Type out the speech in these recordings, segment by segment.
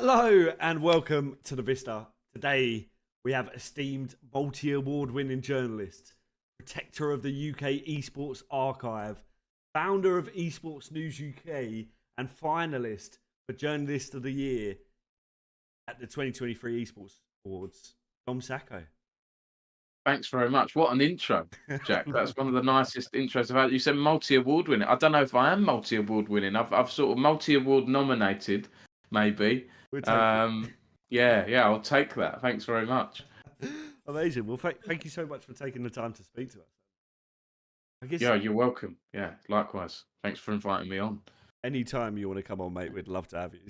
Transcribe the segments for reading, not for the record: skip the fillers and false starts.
Hello and welcome to the Vista. Today we have esteemed multi-award winning journalist, protector of the UK Esports Archive, founder of Esports News UK and finalist for Journalist of the Year at the 2023 Esports Awards, Sacco. Thanks very much. What an intro, Jack. That's one of the nicest intros I've had. You said multi-award winning. I don't know if I am multi-award winning. I've sort of multi-award nominated, maybe. Yeah, I'll take that. Thanks very much. Amazing. Well, thank you so much for taking the time to speak to us. I guess, yeah, you're welcome. Yeah, likewise. Thanks for inviting me on. Anytime you want to come on, mate, we'd love to have you.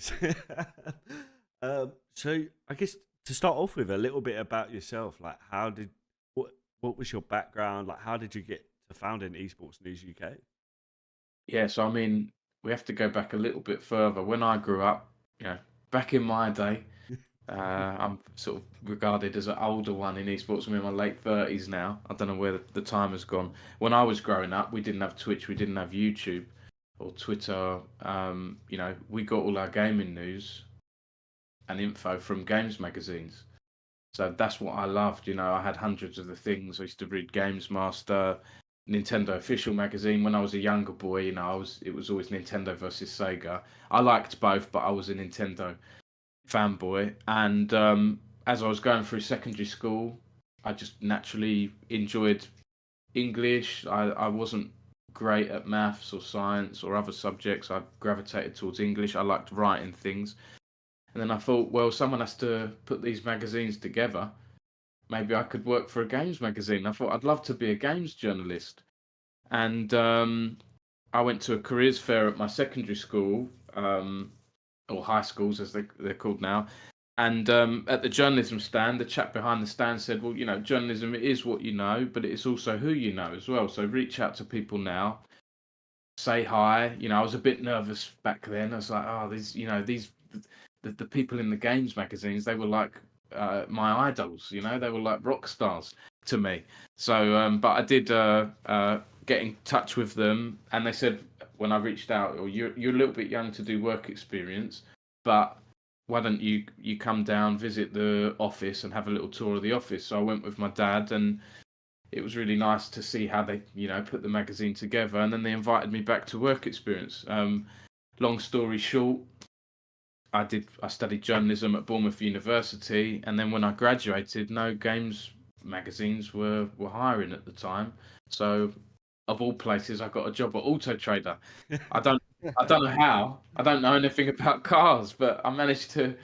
So I guess to start off with a little bit about yourself, like what was your background? Like, how did you get to founding Esports News UK? Yeah, so I mean, we have to go back a little bit further. When I grew up, back in my day, I'm sort of regarded as an older one in esports. I'm in my late 30s now. I don't know where the time has gone. When I was growing up, we didn't have Twitch, we didn't have YouTube or Twitter. We got all our gaming news and info from games magazines. So that's what I loved. I had hundreds of the things. I used to read Games Master, Nintendo Official magazine. When I was a younger boy, it was always Nintendo versus Sega. I liked both, but I was a Nintendo fanboy. And as I was going through secondary school, I just naturally enjoyed English. I wasn't great at maths or science or other subjects. I gravitated towards English. I liked writing things. And then I thought, well, someone has to put these magazines together. Maybe I could work for a games magazine. I thought I'd love to be a games journalist. And I went to a careers fair at my secondary school, or high schools as they're called now. And at the journalism stand, the chap behind the stand said, well, journalism is what you know, but it's also who you know as well. So reach out to people now, say hi. I was a bit nervous back then. I was like, the people in the games magazines, they were like my idols, they were like rock stars to me. So, but I did get in touch with them, and they said when I reached out, you're a little bit young to do work experience, but why don't you come down, visit the office and have a little tour of the office? So I went with my dad, and it was really nice to see how they, put the magazine together, and then they invited me back to work experience. Long story short, I studied journalism at Bournemouth University, and then when I graduated, no games magazines were hiring at the time. So, of all places, I got a job at Auto Trader. I don't know how. I don't know anything about cars, but I managed to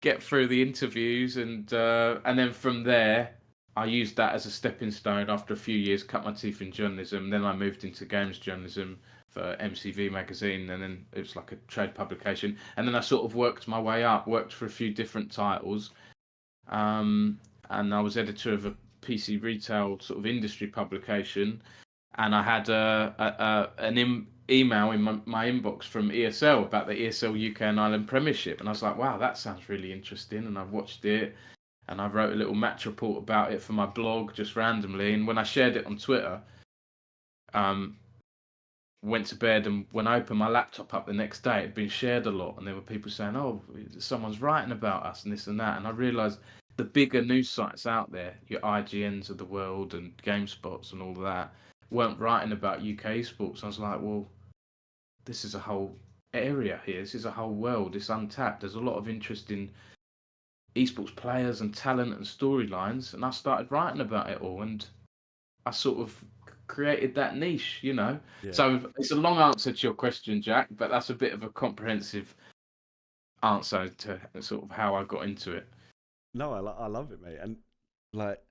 get through the interviews, and then from there, I used that as a stepping stone. After a few years, cut my teeth in journalism. Then I moved into games journalism for MCV magazine, and then it was like a trade publication. And then I sort of worked my way up, worked for a few different titles, and I was editor of a PC retail sort of industry publication. And I had an email in my inbox from ESL about the ESL UK and Ireland Premiership, and I was like, wow, that sounds really interesting. And I watched it, and I wrote a little match report about it for my blog just randomly. And when I shared it on Twitter, went to bed, and when I opened my laptop up the next day, it had been shared a lot, and there were people saying, oh, someone's writing about us and this and that. And I realised the bigger news sites out there, your IGNs of the world and GameSpots and all of that, weren't writing about UK sports. I was like, well, this is a whole area here. This is a whole world. It's untapped. There's a lot of interesting esports players and talent and storylines. And I started writing about it all, and I sort of created that niche, Yeah. So it's a long answer to your question, Jack, but that's a bit of a comprehensive answer to sort of how I got into it. No, I love it, mate. And like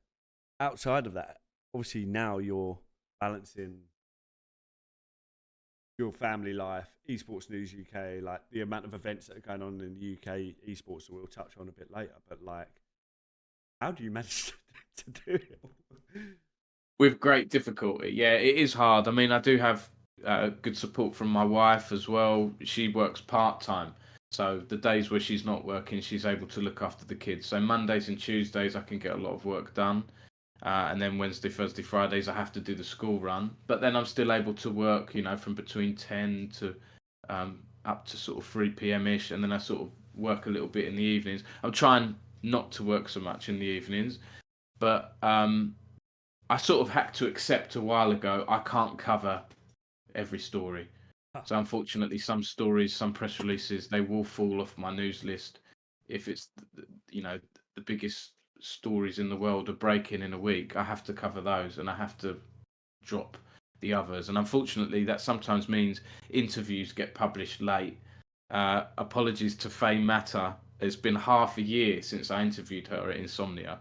outside of that, obviously now you're balancing your family life, Esports News UK, like the amount of events that are going on in the UK esports that we'll touch on a bit later. But like, how do you manage to do it? With great difficulty. Yeah, it is hard. I mean, I do have good support from my wife as well. She works part-time. So the days where she's not working, she's able to look after the kids. So Mondays and Tuesdays, I can get a lot of work done. And then Wednesday, Thursday, Fridays, I have to do the school run. But then I'm still able to work, from between 10 to up to sort of 3 p.m. ish. And then I sort of work a little bit in the evenings. I'm trying not to work so much in the evenings, but I sort of had to accept a while ago I can't cover every story. So unfortunately, some stories, some press releases, they will fall off my news list if it's the biggest stories in the world are breaking in a week. I have to cover those, and I have to drop the others. And unfortunately, that sometimes means interviews get published late. Apologies to Faye Matter. It's been half a year since I interviewed her at Insomnia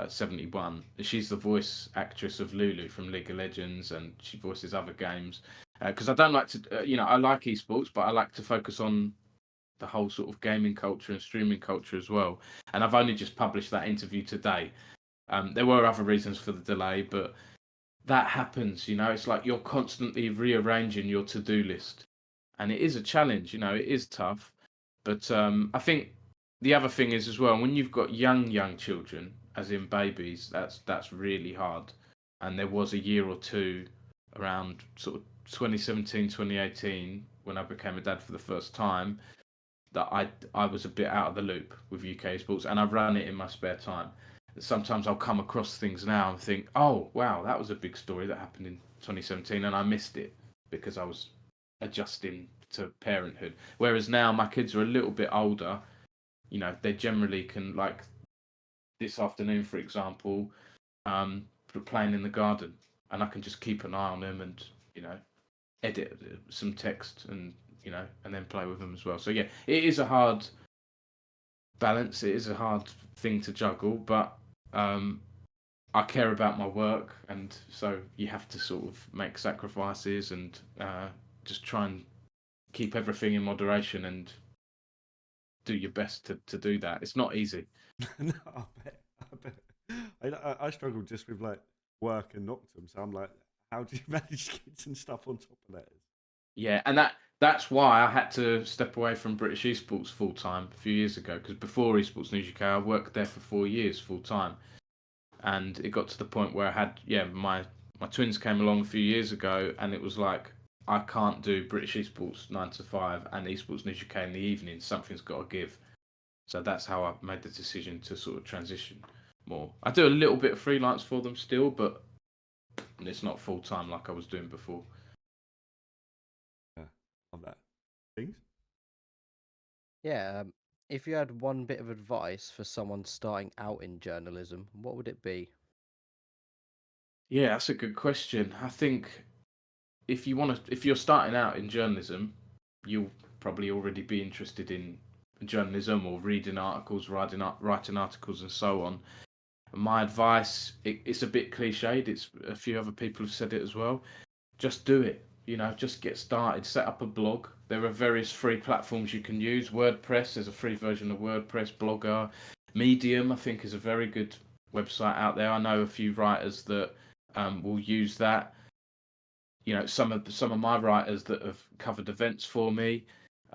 71. She's the voice actress of Lulu from League of Legends, and she voices other games. Because I don't like to, I like esports, but I like to focus on the whole sort of gaming culture and streaming culture as well. And I've only just published that interview today. There were other reasons for the delay, but that happens. It's like you're constantly rearranging your to-do list, and it is a challenge. It is tough. But I think the other thing is as well, when you've got young children, as in babies, that's really hard. And there was a year or two around sort of 2017, 2018, when I became a dad for the first time, that I was a bit out of the loop with UK sports, and I run it in my spare time. Sometimes I'll come across things now and think, oh wow, that was a big story that happened in 2017, and I missed it because I was adjusting to parenthood. Whereas now my kids are a little bit older, they generally can, like this afternoon, for example, playing in the garden, and I can just keep an eye on them and edit some text and and then play with them as well. So yeah, it is a hard balance. It is a hard thing to juggle, but I care about my work, and so you have to sort of make sacrifices and just try and keep everything in moderation and do your best to do that. It's not easy. No, I bet. I struggle just with like work and Noctem, so I'm like, how do you manage kids and stuff on top of that? Yeah, and that's why I had to step away from British esports full time a few years ago. Because before Esports News UK, I worked there for 4 years full time, and it got to the point where I had my twins came along a few years ago, and it was like I can't do British esports 9 to 5 and Esports News UK in the evening. Something's got to give. So that's how I made the decision to sort of transition more. I do a little bit of freelance for them still, but it's not full time like I was doing before. Yeah, love that. Things? Yeah, if you had one bit of advice for someone starting out in journalism, what would it be? Yeah, that's a good question. I think if you're starting out in journalism, you'll probably already be interested in journalism or reading articles, writing articles, and so on. My advice, it's a bit cliched. It's a few other people have said it as well. Just do it. Just get started. Set up a blog. There are various free platforms you can use. WordPress, there's a free version of WordPress. Blogger, Medium, I think, is a very good website out there. I know a few writers that will use that. Some of my writers that have covered events for me,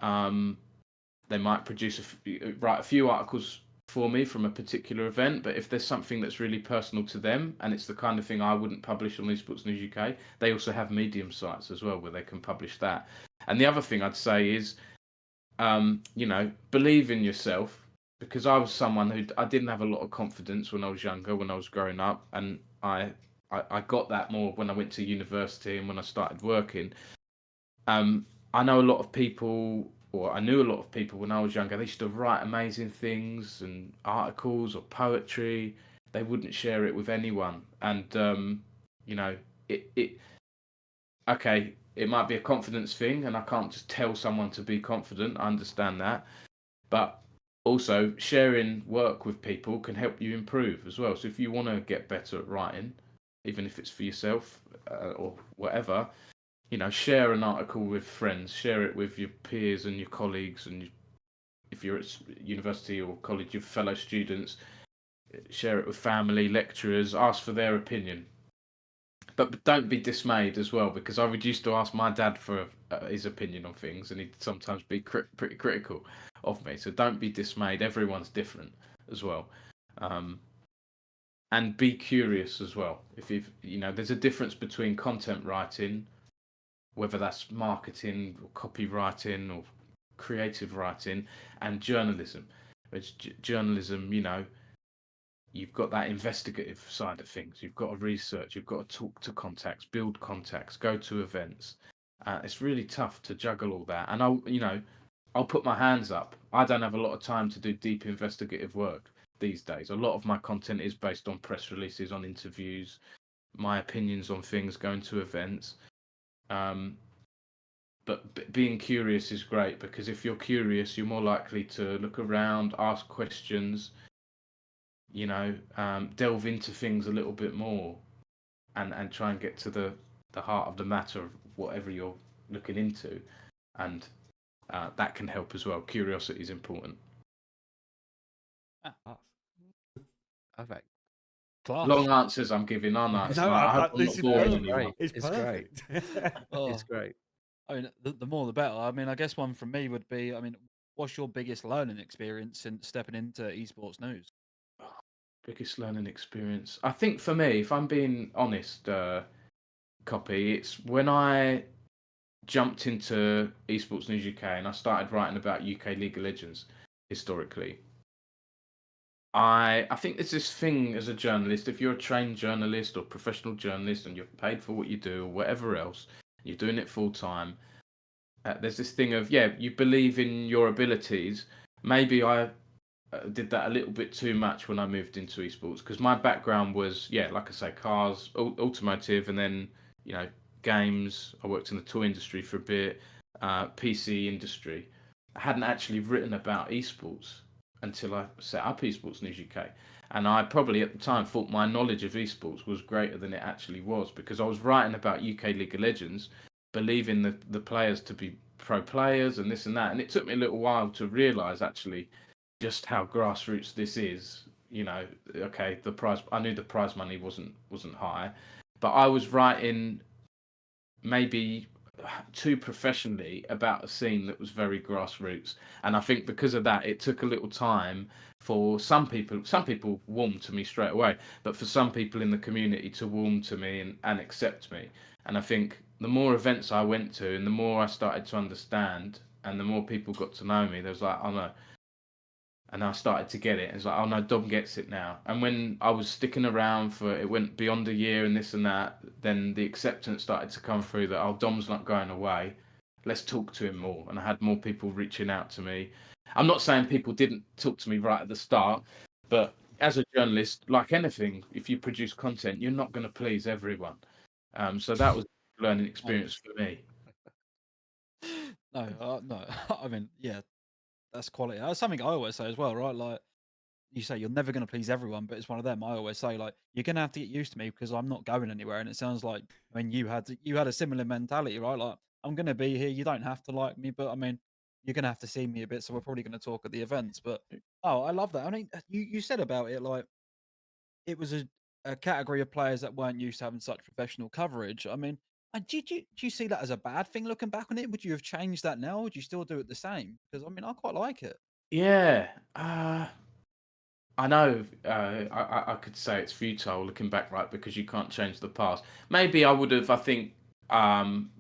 they might write a few articles for me from a particular event, but if there's something that's really personal to them and it's the kind of thing I wouldn't publish on Esports News UK, they also have Medium sites as well where they can publish that. And the other thing I'd say is, believe in yourself, because I was someone who I didn't have a lot of confidence when I was younger, when I was growing up, and I got that more when I went to university and when I started working. I know a lot of people, or I knew a lot of people when I was younger. They used to write amazing things and articles or poetry. They wouldn't share it with anyone, and okay, it might be a confidence thing, and I can't just tell someone to be confident. I understand that, but also sharing work with people can help you improve as well. So if you want to get better at writing, even if it's for yourself or whatever, share an article with friends, share it with your peers and your colleagues, and if you're at university or college, your fellow students, share it with family, lecturers, ask for their opinion. But don't be dismayed as well, because I would used to ask my dad for his opinion on things, and he'd sometimes be pretty critical of me. So don't be dismayed. Everyone's different as well. And be curious as well. If there's a difference between content writing, whether that's marketing or copywriting or creative writing and journalism. Which journalism, you've got that investigative side of things. You've got to research. You've got to talk to contacts, build contacts, go to events. It's really tough to juggle all that. And I'll put my hands up. I don't have a lot of time to do deep investigative work these days. A lot of my content is based on press releases, on interviews, my opinions on things, going to events. But being curious is great, because if you're curious, you're more likely to look around, ask questions, delve into things a little bit more, and try and get to the heart of the matter of whatever you're looking into. And that can help as well. Curiosity is important. Perfect. Class. Long answers I'm giving, aren't I? No, I hope I'm this not is boring perfect. anyone. It's It's great. perfect. Oh, It's great. I mean, the more the better. I mean, I guess one from me would be, I mean, what's your biggest learning experience since stepping into esports news? Biggest learning experience. I think for me, if I'm being honest, Copy, it's when I jumped into Esports News UK and I started writing about UK League of Legends historically. I think there's this thing as a journalist, if you're a trained journalist or professional journalist and you're paid for what you do or whatever else, you're doing it full time, there's this thing of, you believe in your abilities. Maybe I did that a little bit too much when I moved into esports, because my background was, like I say, cars, automotive, and then, games. I worked in the toy industry for a bit, PC industry. I hadn't actually written about esports until I set up Esports News UK. And I probably at the time thought my knowledge of esports was greater than it actually was, because I was writing about UK League of Legends, believing the players to be pro players and this and that. And it took me a little while to realise actually just how grassroots this is. Okay, I knew the prize money wasn't high, but I was writing maybe too professionally about a scene that was very grassroots. And I think because of that, it took a little time for some people warmed to me straight away, but for some people in the community to warm to me and accept me. And I think the more events I went to and the more I started to understand and the more people got to know me, there was like, oh no. And I started to get it. It's like, oh no, Dom gets it now. And when I was sticking around it went beyond a year and this and that, then the acceptance started to come through that, oh, Dom's not going away. Let's talk to him more. And I had more people reaching out to me. I'm not saying people didn't talk to me right at the start, but as a journalist, like anything, if you produce content, you're not going to please everyone. So that was a learning experience for me. No. I mean, that's quality. That's something I always say as well, right? Like you say, you're never going to please everyone, but it's one of them. I always say, like, you're going to have to get used to me because I'm not going anywhere. And it sounds like, I mean, you had a similar mentality, right? Like, I'm going to be here. You don't have to like me, but I mean, you're going to have to see me a bit. So we're probably going to talk at the events. But I love that. I mean, you said about it, like, it was a category of players that weren't used to having such professional coverage. I mean, do you see that as a bad thing looking back on it? Would you have changed that now? Or would you still do it the same? Because I mean, I quite like it. Yeah. I know I could say it's futile looking back, right, because you can't change the past. Maybe I would have, I think,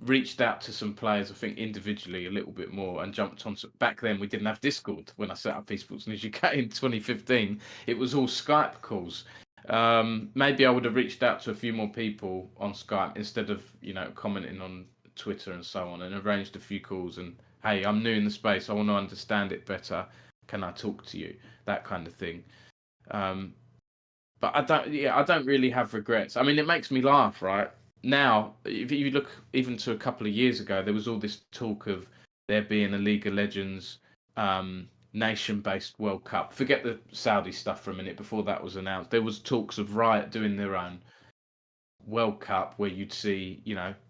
reached out to some players, I think, individually a little bit more and jumped on. Back then, we didn't have Discord when I set up Esports News UK in 2015. It was all Skype calls. Maybe I would have reached out to a few more people on Skype instead of, commenting on Twitter and so on, and arranged a few calls and, hey, I'm new in the space. I want to understand it better. Can I talk to you? That kind of thing. But I don't really have regrets. I mean, it makes me laugh, right? Now, if you look even to a couple of years ago, there was all this talk of there being a League of Legends nation-based World Cup. Forget the Saudi stuff for a minute. Before that was announced, there was talks of Riot doing their own World Cup where you'd see,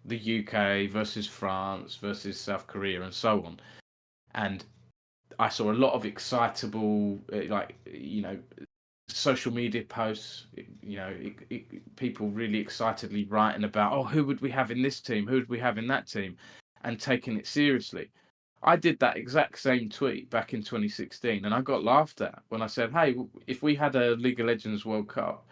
the UK versus France versus South Korea and so on. And I saw a lot of excitable, social media posts, people really excitedly writing about, oh, who would we have in this team? Who would we have in that team? And taking it seriously. I did that exact same tweet back in 2016 and I got laughed at when I said, hey, if we had a League of Legends World Cup,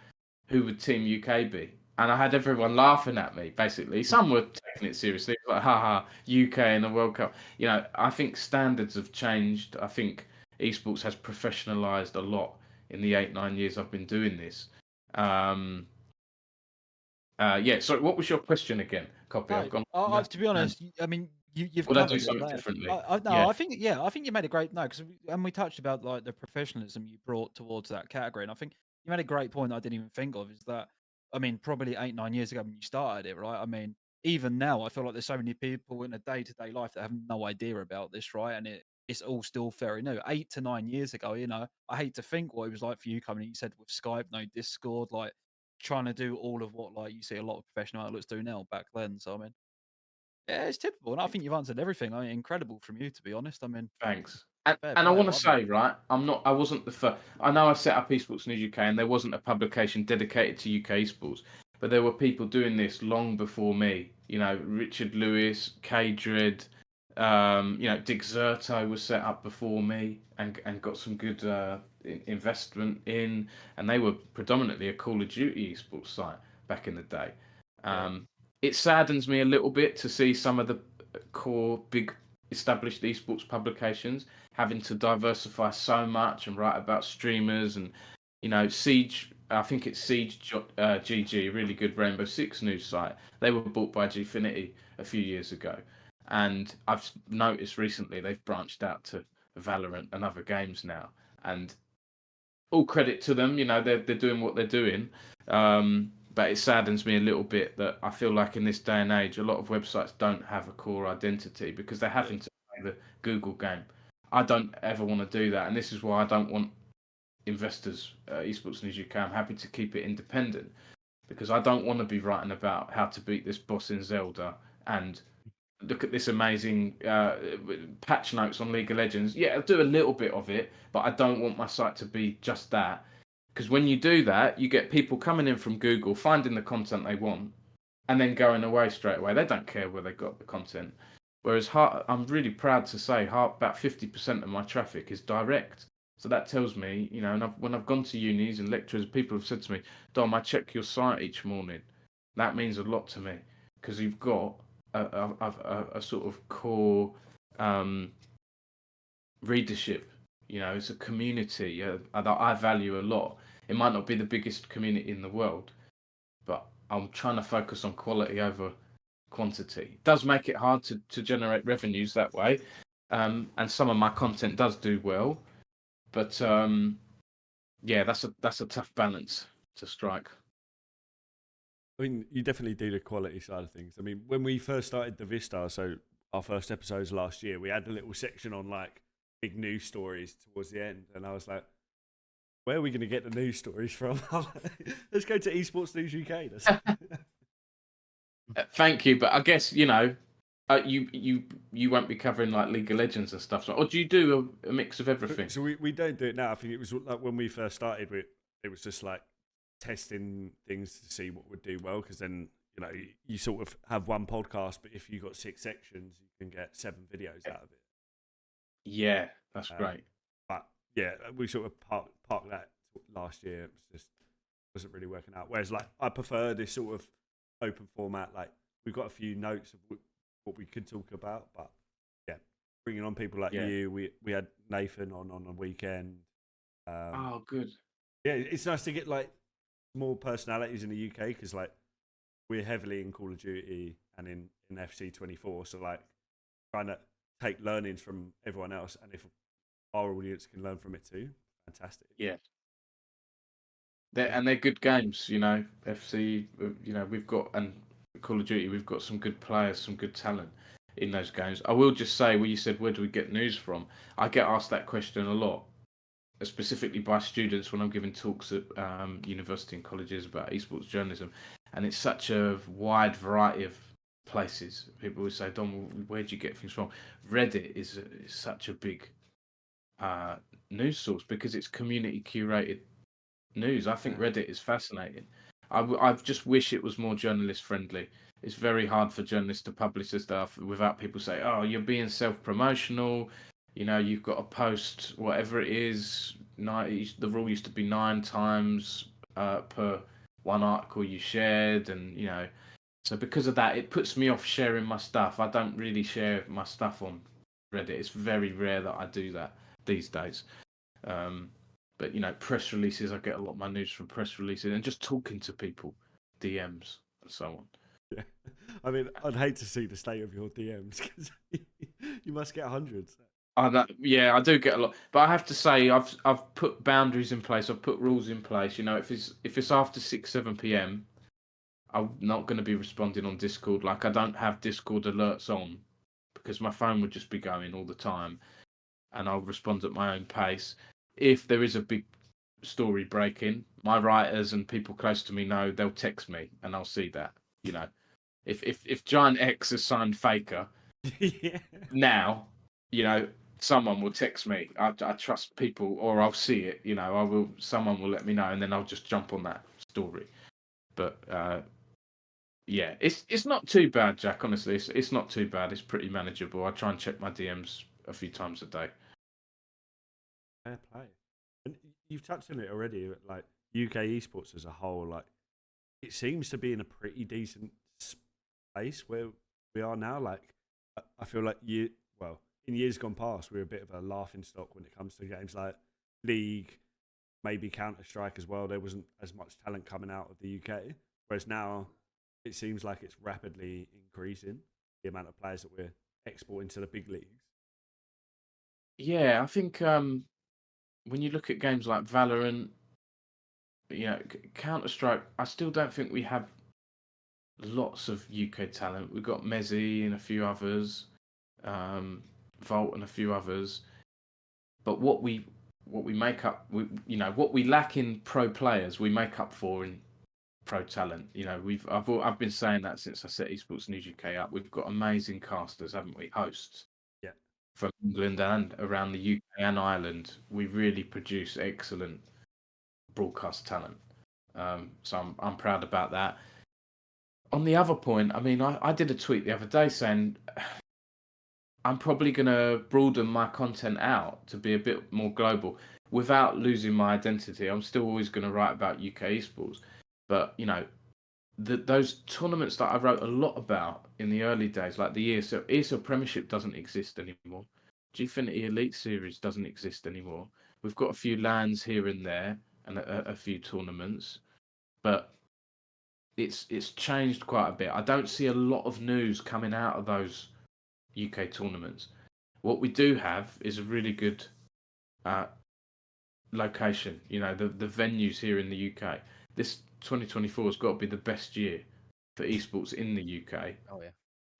who would Team UK be? and I had everyone laughing at me. Basically, some were taking it seriously, like haha, UK and the World Cup. I think standards have changed. I think esports has professionalized a lot in the 8-9 years I've been doing this. Yeah. So, what was your question again, Copy? I've gone. To be honest, I mean, you've Would I do covered it something there. differently? No, Yeah. I think you made a great because we touched about like the professionalism you brought towards that category, and I think you made a great point I didn't even think of. Is that I mean, probably 8-9 years ago when you started it, right? I mean, even now, I feel like there's so many people in a day-to-day life that have no idea about this, right? And it's all still very new. 8 to 9 years ago, I hate to think what it was like for you coming in. You said with Skype, no Discord, like trying to do all of what like you see a lot of professional outlets do now back then. So I mean, yeah, it's typical, and I think you've answered everything. I mean, incredible from you, to be honest. I mean, Thanks. And, fair and I play. want to Well done. say, right, I wasn't the first. I know I set up Esports News UK, and there wasn't a publication dedicated to UK esports, but there were people doing this long before me. Richard Lewis, K Dread, Dick Zerto was set up before me, and got some good investment in, and they were predominantly a Call of Duty esports site back in the day. It saddens me a little bit to see some of the core big established esports publications having to diversify so much and write about streamers and Siege. I think it's Siege GG, a really good Rainbow Six news site. They were bought by Gfinity a few years ago, and I've noticed recently they've branched out to Valorant and other games now. And all credit to them, they're doing what they're doing. But it saddens me a little bit that I feel like in this day and age, a lot of websites don't have a core identity because they're having to play the Google game. I don't ever want to do that, and this is why I don't want investors, Esports News UK. I'm happy to keep it independent because I don't want to be writing about how to beat this boss in Zelda and look at this amazing patch notes on League of Legends. Yeah, I'll do a little bit of it, but I don't want my site to be just that. Because when you do that, you get people coming in from Google, finding the content they want, and then going away straight away. They don't care where they got the content. Whereas I'm really proud to say about 50% of my traffic is direct. So that tells me, and when I've gone to unis and lectures, people have said to me, Dom, I check your site each morning. That means a lot to me because you've got a sort of core readership. It's a community that I value a lot. It might not be the biggest community in the world, but I'm trying to focus on quality over quantity. It does make it hard to generate revenues that way, and some of my content does do well, but yeah, that's a tough balance to strike. I mean, you definitely do the quality side of things. I mean, when we first started the Vista, so our first episodes last year, we had a little section on like big news stories towards the end, and I was like, where are we going to get the news stories from? Let's go to Esports News UK. Thank you, but I guess you won't be covering like League of Legends and stuff, or do you do a mix of everything? So we don't do it now. I think it was like when we first started, it was just like testing things to see what would do well, because then you sort of have one podcast, but if you got 6 sections, you can get 7 videos out of it. Yeah, that's great. But yeah, we sort of parked that last year. It just wasn't really working out. Whereas like I prefer this sort of open format. Like we've got a few notes of what we could talk about, but yeah, bringing on people like you. We had Nathan on a weekend. Oh, good. Yeah, it's nice to get like more personalities in the UK because like we're heavily in Call of Duty and in FC24, so like trying to take learnings from everyone else, and if our audience can learn from it too, fantastic. Yeah. They're good games, FC, we've got, and Call of Duty, we've got some good players, some good talent in those games. I will just say, you said, where do we get news from? I get asked that question a lot, specifically by students when I'm giving talks at university and colleges about esports journalism. And it's such a wide variety of places. People will say, Dom, where do you get things from? Reddit is such a big news source because it's community curated news. I think Reddit is fascinating. I just wish it was more journalist friendly. It's very hard for journalists to publish this stuff without people saying, "Oh, you're being self-promotional." You've got to post whatever it is. The rule used to be 9 times per one article you shared, and so because of that, it puts me off sharing my stuff. I don't really share my stuff on Reddit. It's very rare that I do that these days. But press releases, I get a lot of my news from press releases and just talking to people, DMs and so on. Yeah. I mean, I'd hate to see the state of your DMs because you must get hundreds. Yeah, I do get a lot, but I have to say I've put boundaries in place. I've put rules in place. If it's after 6-7 p.m., I'm not going to be responding on Discord. Like, I don't have Discord alerts on because my phone would just be going all the time, and I'll respond at my own pace. If there is a big story breaking, my writers and people close to me know, they'll text me, and I'll see that. If Giant X has signed Faker Yeah. now, someone will text me. I trust people, or I'll see it. Someone will let me know, and then I'll just jump on that story. But yeah, it's not too bad, Jack. Honestly, it's not too bad. It's pretty manageable. I try and check my DMs a few times a day. Fair play. And you've touched on it already, like UK esports as a whole, like it seems to be in a pretty decent space where we are now. Like I feel like in years gone past, we were a bit of a laughing stock when it comes to games like League, maybe Counter-Strike as well. There wasn't as much talent coming out of the UK, whereas now it seems like it's rapidly increasing the amount of players that we're exporting to the big leagues. Yeah, I think when you look at games like Valorant, Counter-Strike, I still don't think we have lots of UK talent. We've got Mezzi and a few others, Volt and a few others. But what we make up, what we lack in pro players, we make up for in pro talent. I've been saying that since I set Esports News UK up. We've got amazing casters, haven't we? Hosts. Yeah. From England and around the UK and Ireland, we really produce excellent broadcast talent. So I'm proud about that. On the other point, I mean, I did a tweet the other day saying I'm probably going to broaden my content out to be a bit more global without losing my identity. I'm still always going to write about UK esports, but those tournaments that I wrote a lot about in the early days, like the ESL Premiership doesn't exist anymore. Gfinity Elite Series doesn't exist anymore. We've got a few LANs here and there and a few tournaments, but it's changed quite a bit. I don't see a lot of news coming out of those UK tournaments. What we do have is a really good location. The venues here in the UK. This 2024 has got to be the best year for esports in the UK. Oh yeah.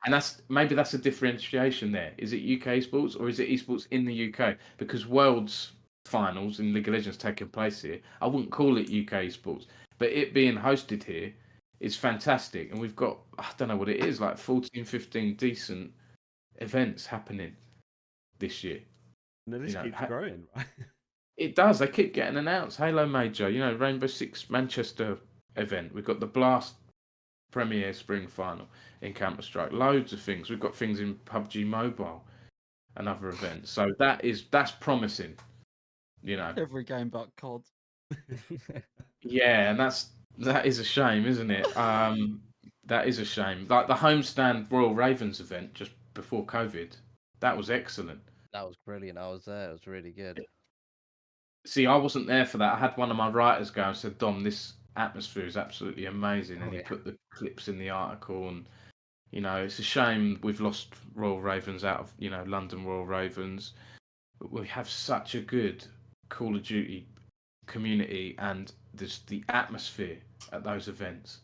And that's a differentiation there. Is it UK esports or is it esports in the UK? Because Worlds finals in League of Legends taking place here, I wouldn't call it UK esports, but it being hosted here is fantastic. And we've got, I don't know what it is, like 14, 15 decent events happening this year. And the list keeps growing, right? It does. They keep getting announced. Halo Major, Rainbow Six Manchester event. We've got the Blast Premier Spring Final in Counter-Strike. Loads of things. We've got things in PUBG Mobile and other events. So that's promising. Every game but COD. Yeah, and that is a shame, isn't it? That is a shame. Like the homestand Royal Ravens event just before COVID, that was excellent. That was brilliant. I was there. It was really good. See, I wasn't there for that. I had one of my writers go and said, Dom, this atmosphere is absolutely amazing. And he put the clips in the article. And, it's a shame we've lost Royal Ravens out of, London Royal Ravens. But we have such a good Call of Duty community and the atmosphere at those events.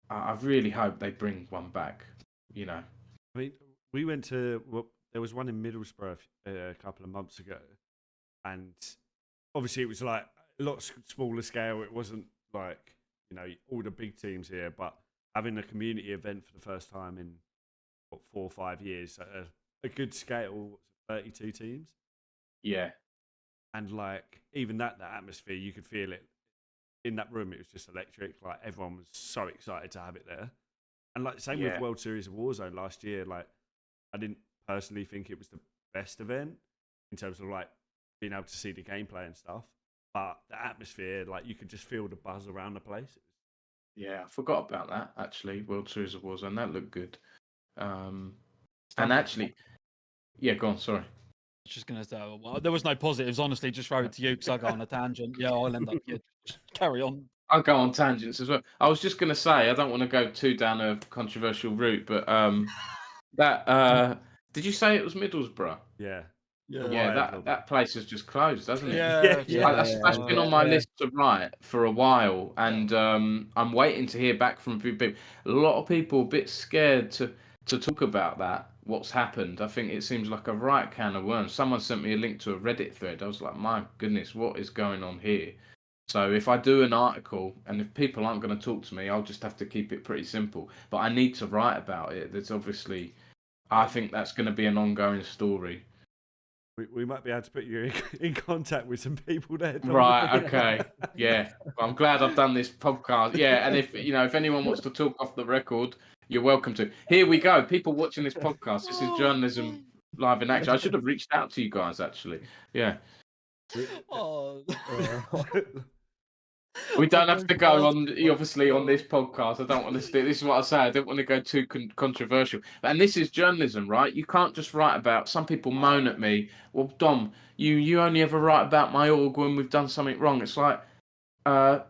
I really hope they bring one back, I mean, we went to, there was one in Middlesbrough a couple of months ago. And obviously it was like a lot smaller scale. It wasn't like, all the big teams here, but having a community event for the first time in 4 or 5 years at a good scale, 32 teams. Yeah. And like, even the atmosphere, you could feel it in that room. It was just electric. Like everyone was so excited to have it there. And like same with World Series of Warzone last year. Like I didn't personally think it was the best event in terms of like being able to see the gameplay and stuff, but the atmosphere, like you could just feel the buzz around the place. It was Yeah, I forgot about that actually. World Series of Warzone, that looked good. And Some- actually, yeah, go on. Sorry. Just gonna say, well, there was no positives. Honestly, just throw it to you because I go on a tangent. Yeah, I'll end up. Yeah, just carry on. I'll go on tangents as well. I was just going to say, I don't want to go too down a controversial route, but that did you say it was Middlesbrough? Yeah. Yeah. Yeah, Wired lobby. that place has just closed, hasn't it? Yeah, Yeah, That's been on my list to write for a while, and I'm waiting to hear back from people. A lot of people a bit scared to talk about that. What's happened? I think it seems like a right can of worms. Someone sent me a link to a Reddit thread. I was like, my goodness, what is going on here? So if I do an article, and if people aren't going to talk to me, I'll just have to keep it pretty simple. But I need to write about it. There's obviously, I think that's going to be an ongoing story. We might be able to put you in contact with some people there, Dom. Right, okay. Yeah. Well, I'm glad I've done this podcast. Yeah, and if anyone wants to talk off the record, you're welcome to. Here we go. People watching this podcast. This is journalism live in action. I should have reached out to you guys actually. Yeah. Oh. We don't have to go on, obviously, on this podcast. I don't want to stick. This is what I say. I don't want to go too controversial. And this is journalism, right? You can't just write about. Some people moan at me. Well, Dom, you only ever write about my org when we've done something wrong. It's like, I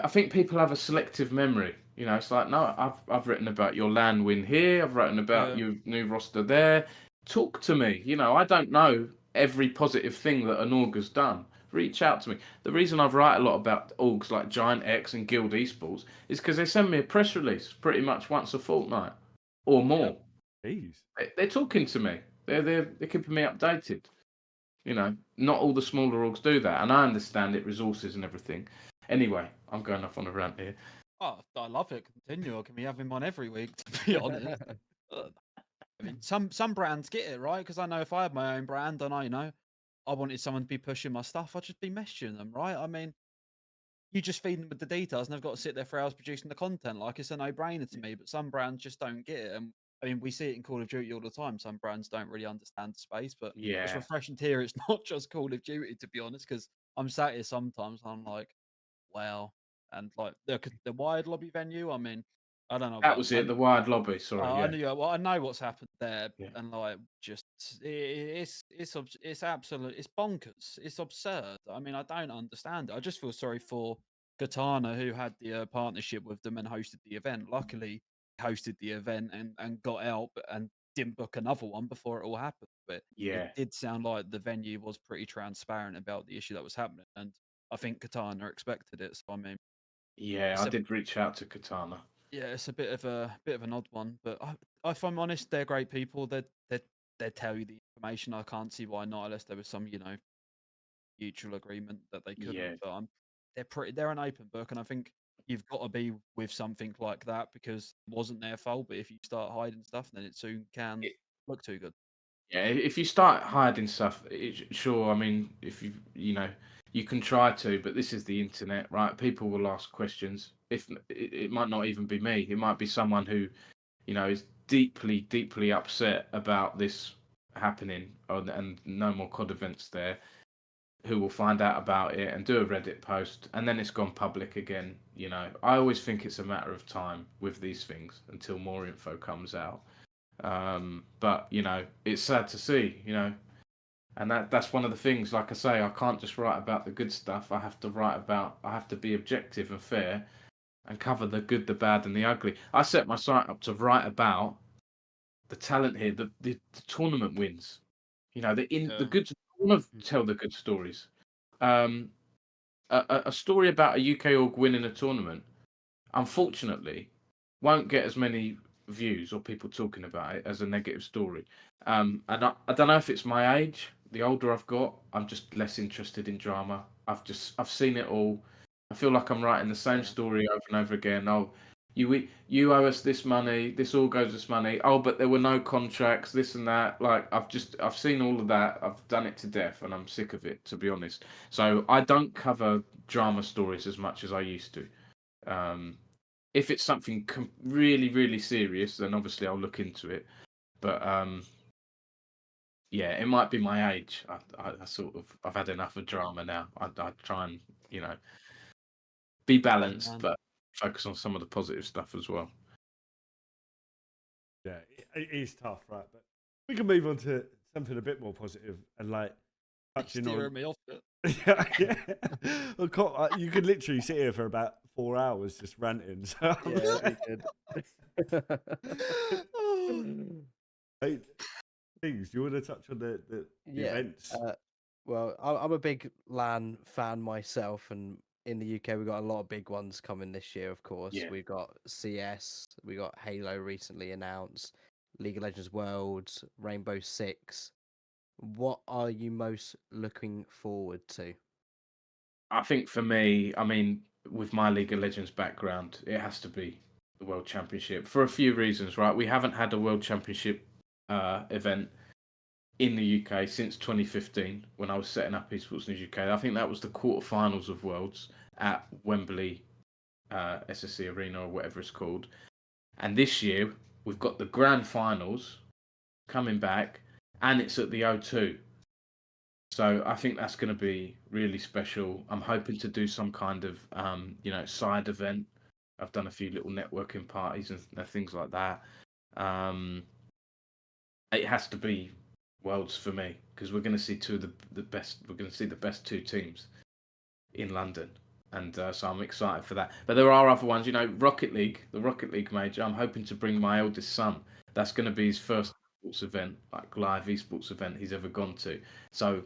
think people have a selective memory. It's like, no, I've written about your LAN win here. I've written about your new roster there. Talk to me. I don't know every positive thing that an org has done. Reach out to me. The reason I've write a lot about orgs like Giant X and Guild Esports is because they send me a press release pretty much once a fortnight or more. Jeez. They're talking to me. They're keeping me updated. Not all the smaller orgs do that, and I understand it, resources and everything. Anyway, I'm going off on a rant here. Oh, I love it. Continue. Can we have him on every week? To be honest, I mean, some brands get it right because I know if I had my own brand and I wanted someone to be pushing my stuff, I'd just be messaging them, right? I mean, you just feed them with the details and they've got to sit there for hours producing the content. Like, it's a no-brainer to me, but some brands just don't get it. And I mean, we see it in Call of Duty all the time. Some brands don't really understand the space, but it's Yeah, refreshing to hear it's not just Call of Duty, to be honest, because I'm sat here sometimes and I'm like, wow. And like the wired lobby venue, I mean, I don't know. that was it. The wired lobby. Sorry. I Yeah. knew. Well, I know what's happened there, Yeah. and like, just it's absolute. It's bonkers. It's absurd. I mean, I don't understand it. I just feel sorry for Katana, who had the partnership with them and hosted the event. Luckily, he hosted the event and got out, and didn't book another one before it all happened. But it Yeah. did sound like the venue was pretty transparent about the issue that was happening, and I think Katana expected it. So I mean, Yeah, it's I a did reach out to Katana. yeah, it's a bit of an odd one, but if I'm honest, they're great people. They tell you the information. I can't see why not, unless there was some mutual agreement that they couldn't. Yeah. But they're an open book, and I think you've got to be with something like that because it wasn't their fault. But if you start hiding stuff, then it soon can look too good. Yeah, if you start hiding stuff, sure. I mean, if you can try to, but this is the internet, right? People will ask questions. If it might not even be me, it might be someone who, is deeply, deeply upset about this happening, and no more COD events there. Who will find out about it and do a Reddit post, and then it's gone public again. I always think it's a matter of time with these things until more info comes out. But it's sad to see, and that's one of the things. Like I say, I can't just write about the good stuff. I have to be objective and fair, and cover the good, the bad, and the ugly. I set my site up to write about the talent here, the tournament wins. The good. I want to tell the good stories. A story about a UK org winning a tournament, unfortunately, won't get as many views or people talking about it as a negative story. And I don't know if it's my age. The older I've got, I'm just less interested in drama. I've seen it all. I feel like I'm writing the same story over and over again. Oh, you owe us this money. This all goes this money. Oh, but there were no contracts. This and that. Like I've seen all of that. I've done it to death, and I'm sick of it, to be honest. So I don't cover drama stories as much as I used to. If it's something really, really serious, then obviously I'll look into it. But yeah, it might be my age. I've had enough of drama now. I try and be balanced, but focus on some of the positive stuff as well. Yeah, it is tough, right? But we can move on to something a bit more positive and like touching Steering on. me off it. Yeah. Well, you could literally sit here for about 4 hours just ranting. So Yeah, we did. hey, things, do you want to touch on the Yeah. events? Well, I'm a big LAN fan myself, and in the UK we've got a lot of big ones coming this year. Of course, Yeah. we've got CS, we got Halo recently announced, League of Legends Worlds, Rainbow Six. What are you most looking forward to? I think for me, I mean, with my League of Legends background, it has to be the World Championship for a few reasons, right? We haven't had a World Championship event in the UK since 2015 when I was setting up Esports News UK. I think that was the quarterfinals of Worlds at Wembley SSC Arena or whatever it's called. And this year, we've got the grand finals coming back, and it's at the O2. So I think that's going to be really special. I'm hoping to do some kind of, side event. I've done a few little networking parties and things like that. It has to be Worlds for me because we're going to see two of the best. We're going to see the best two teams in London, and so I'm excited for that. But there are other ones, Rocket League, the Rocket League major. I'm hoping to bring my eldest son. That's going to be his first esports event, like live esports event he's ever gone to. So,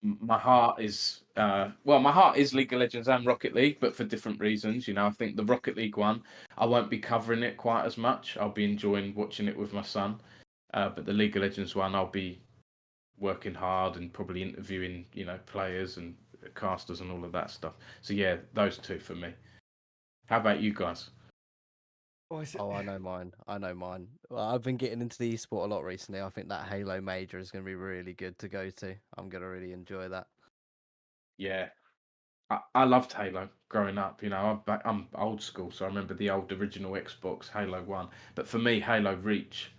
my heart is my heart is League of Legends and Rocket League, but for different reasons. I think the Rocket League one, I won't be covering it quite as much. I'll be enjoying watching it with my son. But the League of Legends one, I'll be working hard and probably interviewing, players and casters and all of that stuff. So yeah, those two for me. How about you guys? Oh, I know mine. Well, I've been getting into the esport a lot recently. I think that Halo major is going to be really good to go to. I'm going to really enjoy that. Yeah, I loved Halo growing up. I'm old school, so I remember the old original Xbox Halo 1. But for me, Halo Reach,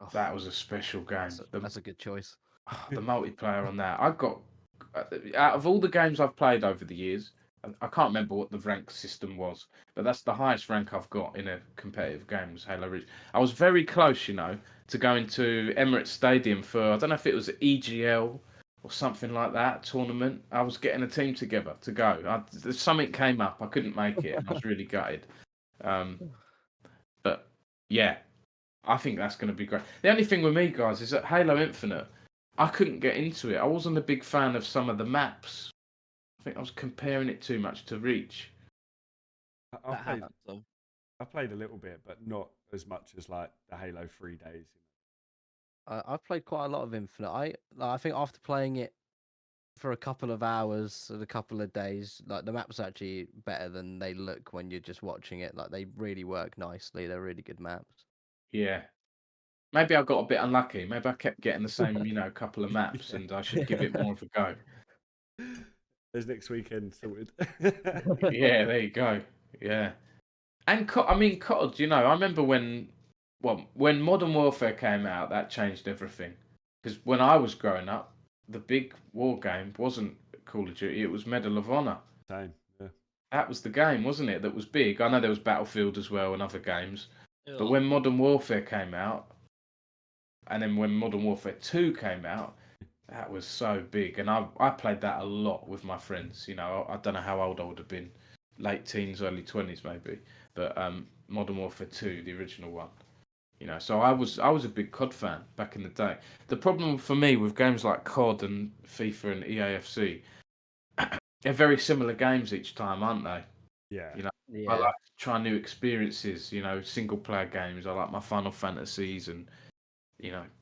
Oh, that was a special game. that's a good choice. The multiplayer on that, I got out of all the games I've played over the years, I can't remember what the rank system was, but that's the highest rank I've got in a competitive game was Halo Reach. I was very close, to going to Emirates Stadium for, I don't know if it was EGL or something like that tournament. I was getting a team together to go. Something came up, I couldn't make it, and I was really gutted. But yeah, I think that's going to be great. The only thing with me, guys, is that Halo Infinite, I couldn't get into it. I wasn't a big fan of some of the maps. I think I was comparing it too much to Reach. I played a little bit, but not as much as like the Halo 3 days. I've played quite a lot of Infinite. I think after playing it for a couple of hours and a couple of days, like the maps are actually better than they look when you're just watching it. Like they really work nicely. They're really good maps. Yeah. Maybe I got a bit unlucky. Maybe I kept getting the same, couple of maps, and I should give it more of a go. There's next weekend sorted. Yeah, there you go. Yeah. And COD, I remember when Modern Warfare came out, that changed everything. Because when I was growing up, the big war game wasn't Call of Duty, it was Medal of Honor. Same, yeah. That was the game, wasn't it? That was big. I know there was Battlefield as well and other games. Yeah. But when Modern Warfare came out, and then when Modern Warfare 2 came out, that was so big. And I played that a lot with my friends. I don't know how old I would have been. Late teens, early 20s maybe. But Modern Warfare 2, the original one. So I was a big COD fan back in the day. The problem for me with games like COD and FIFA and EAFC, they're very similar games each time, aren't they? Yeah. Yeah. I like to try new experiences, single player games. I like my Final Fantasies and,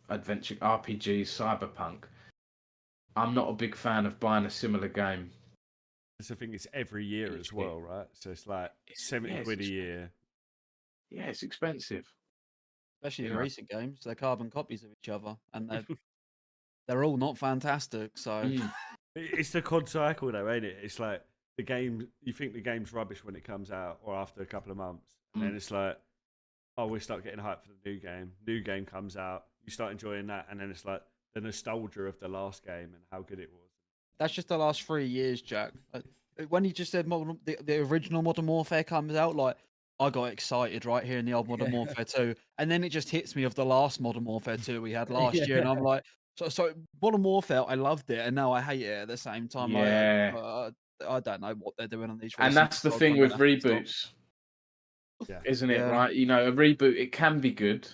adventure RPGs, Cyberpunk. I'm not a big fan of buying a similar game. That's the thing, it's every year as well, right? So it's like 70 quid a year. Yeah, it's expensive. Especially the recent games, they're carbon copies of each other, and they're all not fantastic. So It's the COD cycle, though, ain't it? It's like the game. You think the game's rubbish when it comes out, or after a couple of months, and then it's like, oh, we start getting hyped for the new game. New game comes out, you start enjoying that, and then it's like the nostalgia of the last game and how good it was. that's just the last 3 years, Jack. when you just said the original Modern Warfare comes out, like I got excited right here in the old Modern Warfare 2, and then it just hits me of the last Modern Warfare 2 we had last year, and I'm like, so Modern Warfare, I loved it, and now I hate it at the same time. Yeah. I don't know what they're doing on these. And that's the thing with reboots, Yeah. isn't it? Yeah. Right? You know, a reboot, it can be good,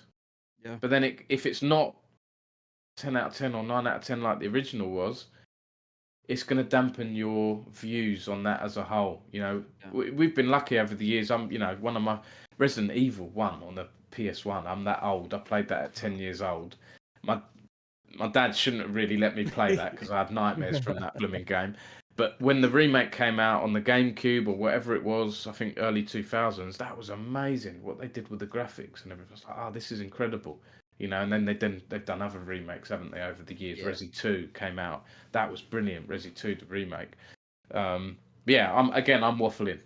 Yeah. but then if it's not 10 out of 10 or 9 out of 10 like the original was, it's going to dampen your views on that as a whole. You know, we've been lucky over the years. I'm, you know, one of my Resident Evil 1 on the PS1. I'm that old. I played that at 10 years old. My dad shouldn't have really let me play that because I had nightmares from that blooming game. But when the remake came out on the GameCube or whatever it was, I think early 2000s, that was amazing what they did with the graphics and everything. I was like, oh, this is incredible. You know, and then they've done other remakes, haven't they, over the years? Yeah. Resi 2 came out. That was brilliant. Resi 2, the remake. Yeah, I'm waffling.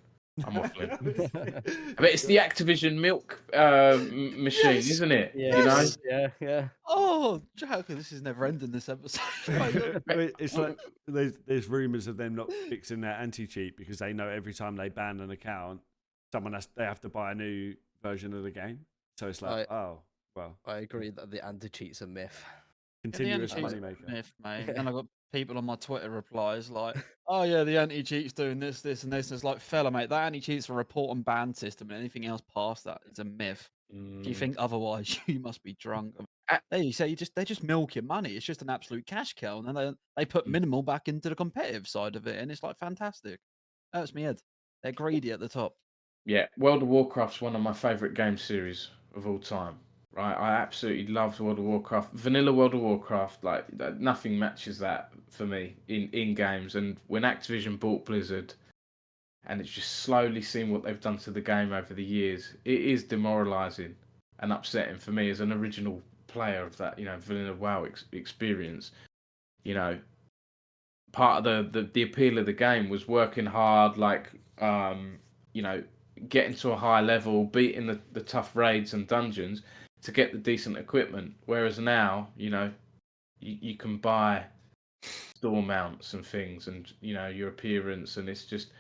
I'm waffling. But it's the Activision milk machine, isn't it? Yeah, You know? yeah. Oh, Jack, this is never ending. This episode. It's like there's rumours of them not fixing their anti-cheat because they know every time they ban an account, they have to buy a new version of the game. So it's like, oh, well. I agree that the anti-cheat's a myth. Continuous The anti-cheat's moneymaker. a myth, mate. And I got people on my Twitter replies like, "Oh yeah, the anti-cheat's doing this, this, and this." And it's like, fella, mate, that anti-cheat's a report and ban system, and anything else past that is a myth. If you think otherwise, you must be drunk. There you say they just milk your money. It's just an absolute cash cow, and then they put minimal back into the competitive side of it, and it's like fantastic. Hurts me head. They're greedy at the top. Yeah, World of Warcraft's one of my favourite game series of all time. Right, I absolutely loved World of Warcraft. Vanilla World of Warcraft, like nothing matches that for me in games. And when Activision bought Blizzard, and it's just slowly seen what they've done to the game over the years, it is demoralising and upsetting for me as an original player of that, you know, Vanilla WoW experience. You know, part of the appeal of the game was working hard, like you know, getting to a high level, beating the tough raids and dungeons to get the decent equipment. Whereas now, you know, you can buy store mounts and things, and you know your appearance, and it's just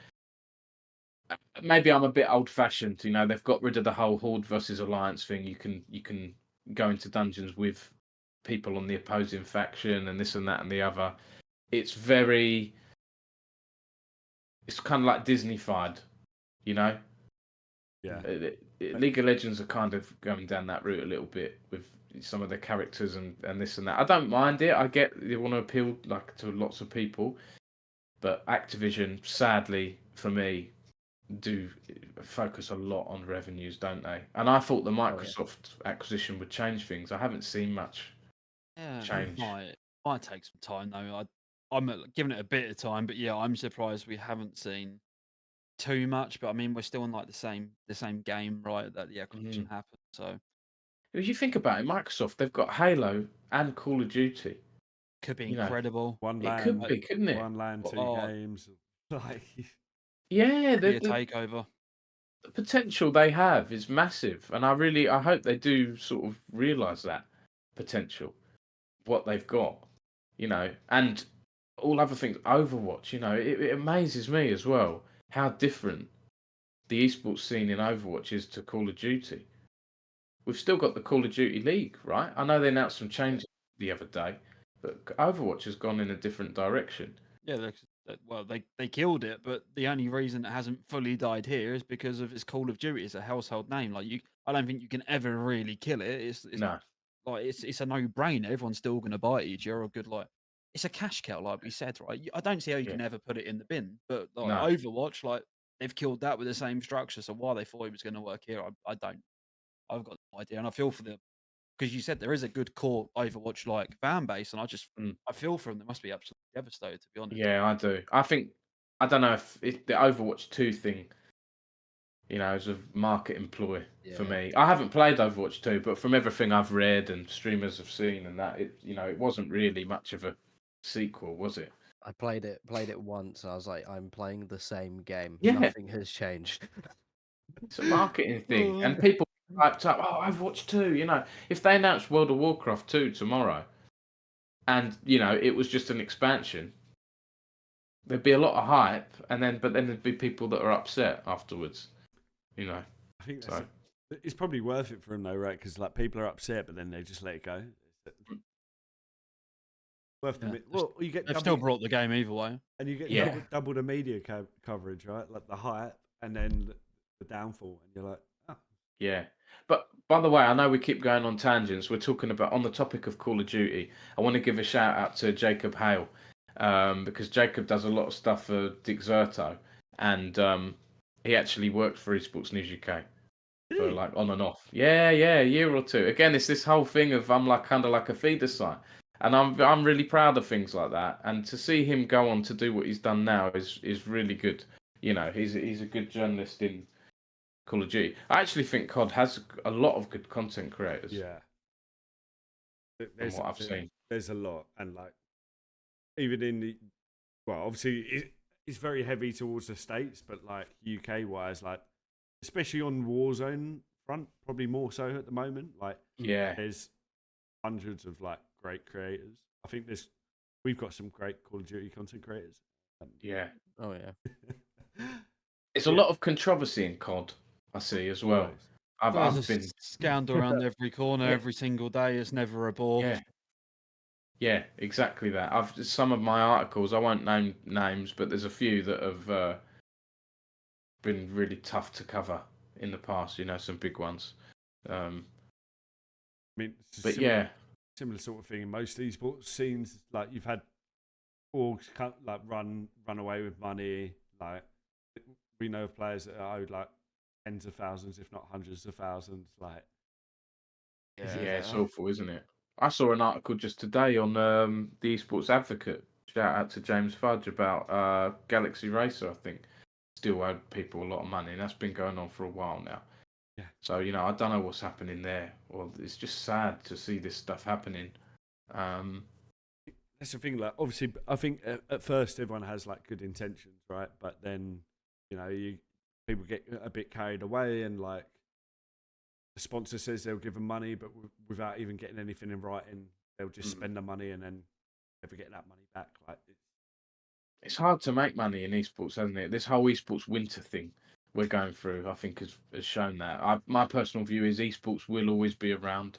maybe I'm a bit old fashioned. You know, they've got rid of the whole Horde versus Alliance thing. You can go into dungeons with people on the opposing faction and this and that and the other. It's kind of like Disney-fied, you know. Yeah. League of Legends are kind of going down that route a little bit with some of the characters and this and that. I don't mind it. I get they want to appeal like to lots of people, but Activision, sadly for me, do focus a lot on revenues, don't they? And I thought the Microsoft acquisition would change things. I haven't seen much change. It might take some time though. I'm giving it a bit of time, but yeah, I'm surprised we haven't seen too much. But I mean, we're still in like the same game, right? That the acquisition happened. So if you think about it, Microsoft, they've got Halo and Call of Duty. Could be incredible. It could be, couldn't it? One LAN, two games. Like, yeah, be a takeover. The potential they have is massive, and I hope they do sort of realise that potential, what they've got, you know, and all other things. Overwatch, you know, it amazes me as well how different the esports scene in Overwatch is to Call of Duty. We've still got the Call of Duty League, right? I know they announced some changes the other day, but Overwatch has gone in a different direction. Yeah, well, they killed it, but the only reason it hasn't fully died here is because of its Call of Duty. It's a household name. Like I don't think you can ever really kill it. It's No. Like it's a no-brainer. Everyone's still going to buy it each year. Or good, like it's a cash cow, like we said, right? I don't see how you can ever put it in the bin. But like Overwatch, like they've killed that with the same structure. So why they thought it was going to work here, I don't. I've got no idea, and I feel for them because you said there is a good core Overwatch like fan base, and I feel for them. They must be absolutely devastated, to be honest. Yeah, I do. I don't know if the Overwatch 2 thing, you know, is a marketing ploy for me. I haven't played Overwatch 2, but from everything I've read and streamers have seen and that, it wasn't really much of a sequel, was it? I played it once, and I was like, I'm playing the same game. Yeah. Nothing has changed. It's a marketing thing, and people hyped up. Oh, Overwatch 2. You know, if they announced World of Warcraft 2 tomorrow, and you know it was just an expansion, there'd be a lot of hype, but then there'd be people that are upset afterwards. I think So it's probably worth it for them though, right? Because like people are upset, but then they just let it go. Worth the well, you get They've still brought the game either way. and you get double the media coverage, right? Like the hype and then the downfall, and you're like, oh. yeah. But by the way, I know we keep going on tangents. We're talking about on the topic of Call of Duty. I want to give a shout out to Jacob Hale, because Jacob does a lot of stuff for Dixerto, and he actually worked for Esports News UK for like on and off. Yeah, a year or two. Again, it's this whole thing of I'm like kind of like a feeder site, and I'm really proud of things like that. And to see him go on to do what he's done now is really good. He's a good journalist in Call of Duty. I actually think COD has a lot of good content creators. Yeah. From what I've seen. There's a lot, and like even in obviously it's very heavy towards the States, but like UK wise, like especially on Warzone front, probably more so at the moment. Like there's hundreds of like great creators. I think we've got some great Call of Duty content creators. Yeah. Oh yeah. It's a lot of controversy in COD, I see as well. I've been scandal around every corner every single day. It's never a bore. Yeah, exactly that. Some of my articles, I won't name names, but there's a few that have been really tough to cover in the past. Some big ones. I mean, but similar sort of thing in most esports scenes. Like you've had orgs like run away with money. Like we know of players that are owed like tens of thousands, if not hundreds of thousands. Like it's awful, isn't it? I saw an article just today on the Esports Advocate. Shout out to James Fudge about Galaxy Racer. I think still owed people a lot of money, and that's been going on for a while now. Yeah. So I don't know what's happening there. Well, it's just sad to see this stuff happening. That's the thing. Like, obviously, I think at first everyone has like good intentions, right? But then people get a bit carried away, and like the sponsor says they'll give them money, but without even getting anything in writing, they'll just spend the money and then never get that money back. Like it's hard to make money in esports, hasn't it? This whole esports winter thing we're going through, I think, has shown that. My personal view is esports will always be around,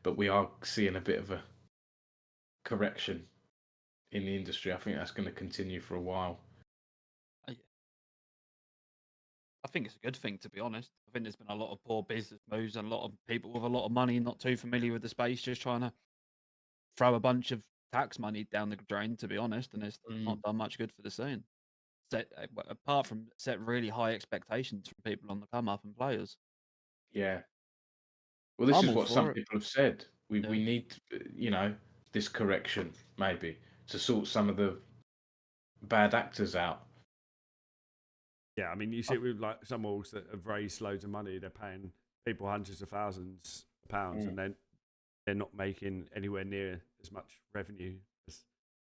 but we are seeing a bit of a correction in the industry. I think that's going to continue for a while. I think it's a good thing, to be honest. I think there's been a lot of poor business moves and a lot of people with a lot of money not too familiar with the space just trying to throw a bunch of tax money down the drain, to be honest, and it's not done much good for the scene. Apart from set really high expectations from people on the come up and players. Yeah. Well, this is what some people have said. We need, this correction maybe to sort some of the bad actors out. Yeah, I mean, you see it with like some orgs that have raised loads of money. They're paying people hundreds of thousands of pounds, and then they're not making anywhere near as much revenue as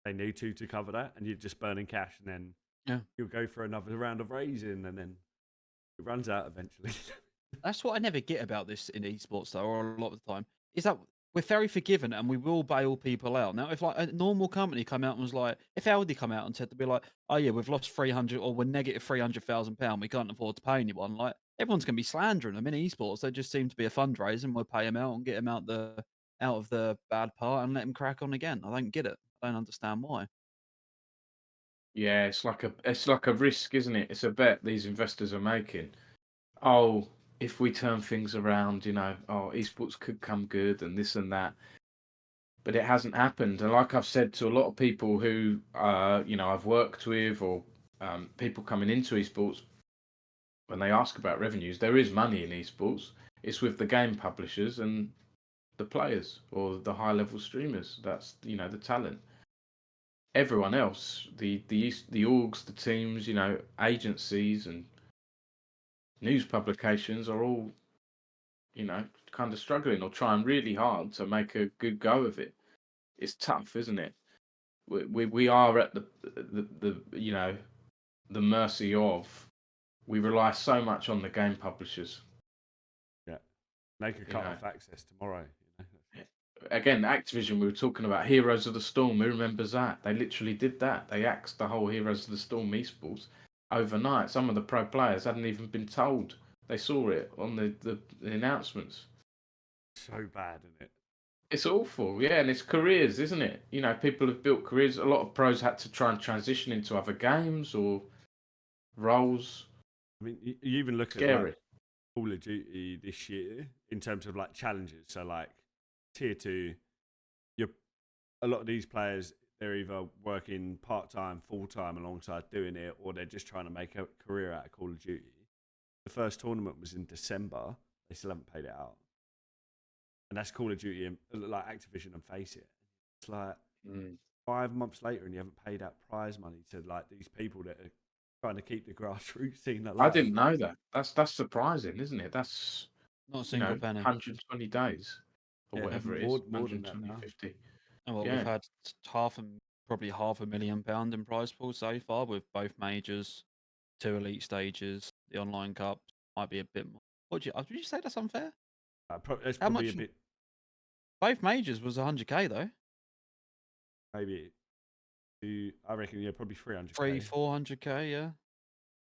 they need to cover that, and you're just burning cash, and then you'll go for another round of raising, and then it runs out eventually. That's what I never get about this in esports, though, or a lot of the time, is that we're very forgiving and we will bail people out. Now, if like a normal company come out and was like, if Aldi come out and said to be like, oh yeah, we've lost 300 or we're negative £300,000, we can't afford to pay anyone, like everyone's gonna be slandering them in esports. They just seem to be a fundraiser, and we'll pay them out and get them out of the bad part and let them crack on again. I don't get it. I don't understand why. Yeah, it's like a risk, isn't it? It's a bet these investors are making. Oh, if we turn things around, esports could come good and this and that. But it hasn't happened. And like I've said to a lot of people who, I've worked with, or people coming into esports, when they ask about revenues, there is money in esports. It's with the game publishers and the players or the high-level streamers. That's, the talent. Everyone else, the orgs, the teams, agencies and news publications are all, kind of struggling or trying really hard to make a good go of it. It's tough, isn't it? We are at the mercy of. We rely so much on the game publishers. Yeah, they could cut off access tomorrow. again, Activision, we were talking about Heroes of the Storm. Who remembers that? They literally did that. They axed the whole Heroes of the Storm esports overnight. Some of the pro players hadn't even been told. They saw it on the announcements. So bad, isn't it? It's awful, yeah, and it's careers, isn't it? You know, people have built careers. A lot of pros had to try and transition into other games or roles. I mean, you even look at Scary. like Call of Duty this year in terms of like challenges. So like tier 2, a lot of these players, they're either working part-time, full-time alongside doing it, or they're just trying to make a career out of Call of Duty. The first tournament was in December. They still haven't paid it out. And that's Call of Duty and like Activision and Face It. It's like 5 months later and you haven't paid out prize money to like these people that are trying to keep the grassroots scene alive. I didn't know that. That's surprising, isn't it? That's Not a single penny. 120 days or Yeah, whatever it more is. than that 120, now. 50. And what Yeah. we've had probably £500,000 in prize pools so far with both majors, 2 elite stages, the online cup might be a bit more. Did you say that's unfair? That's How probably much- a bit, Both majors was 100k though. maybe, I reckon, yeah, probably 300. 400k, yeah.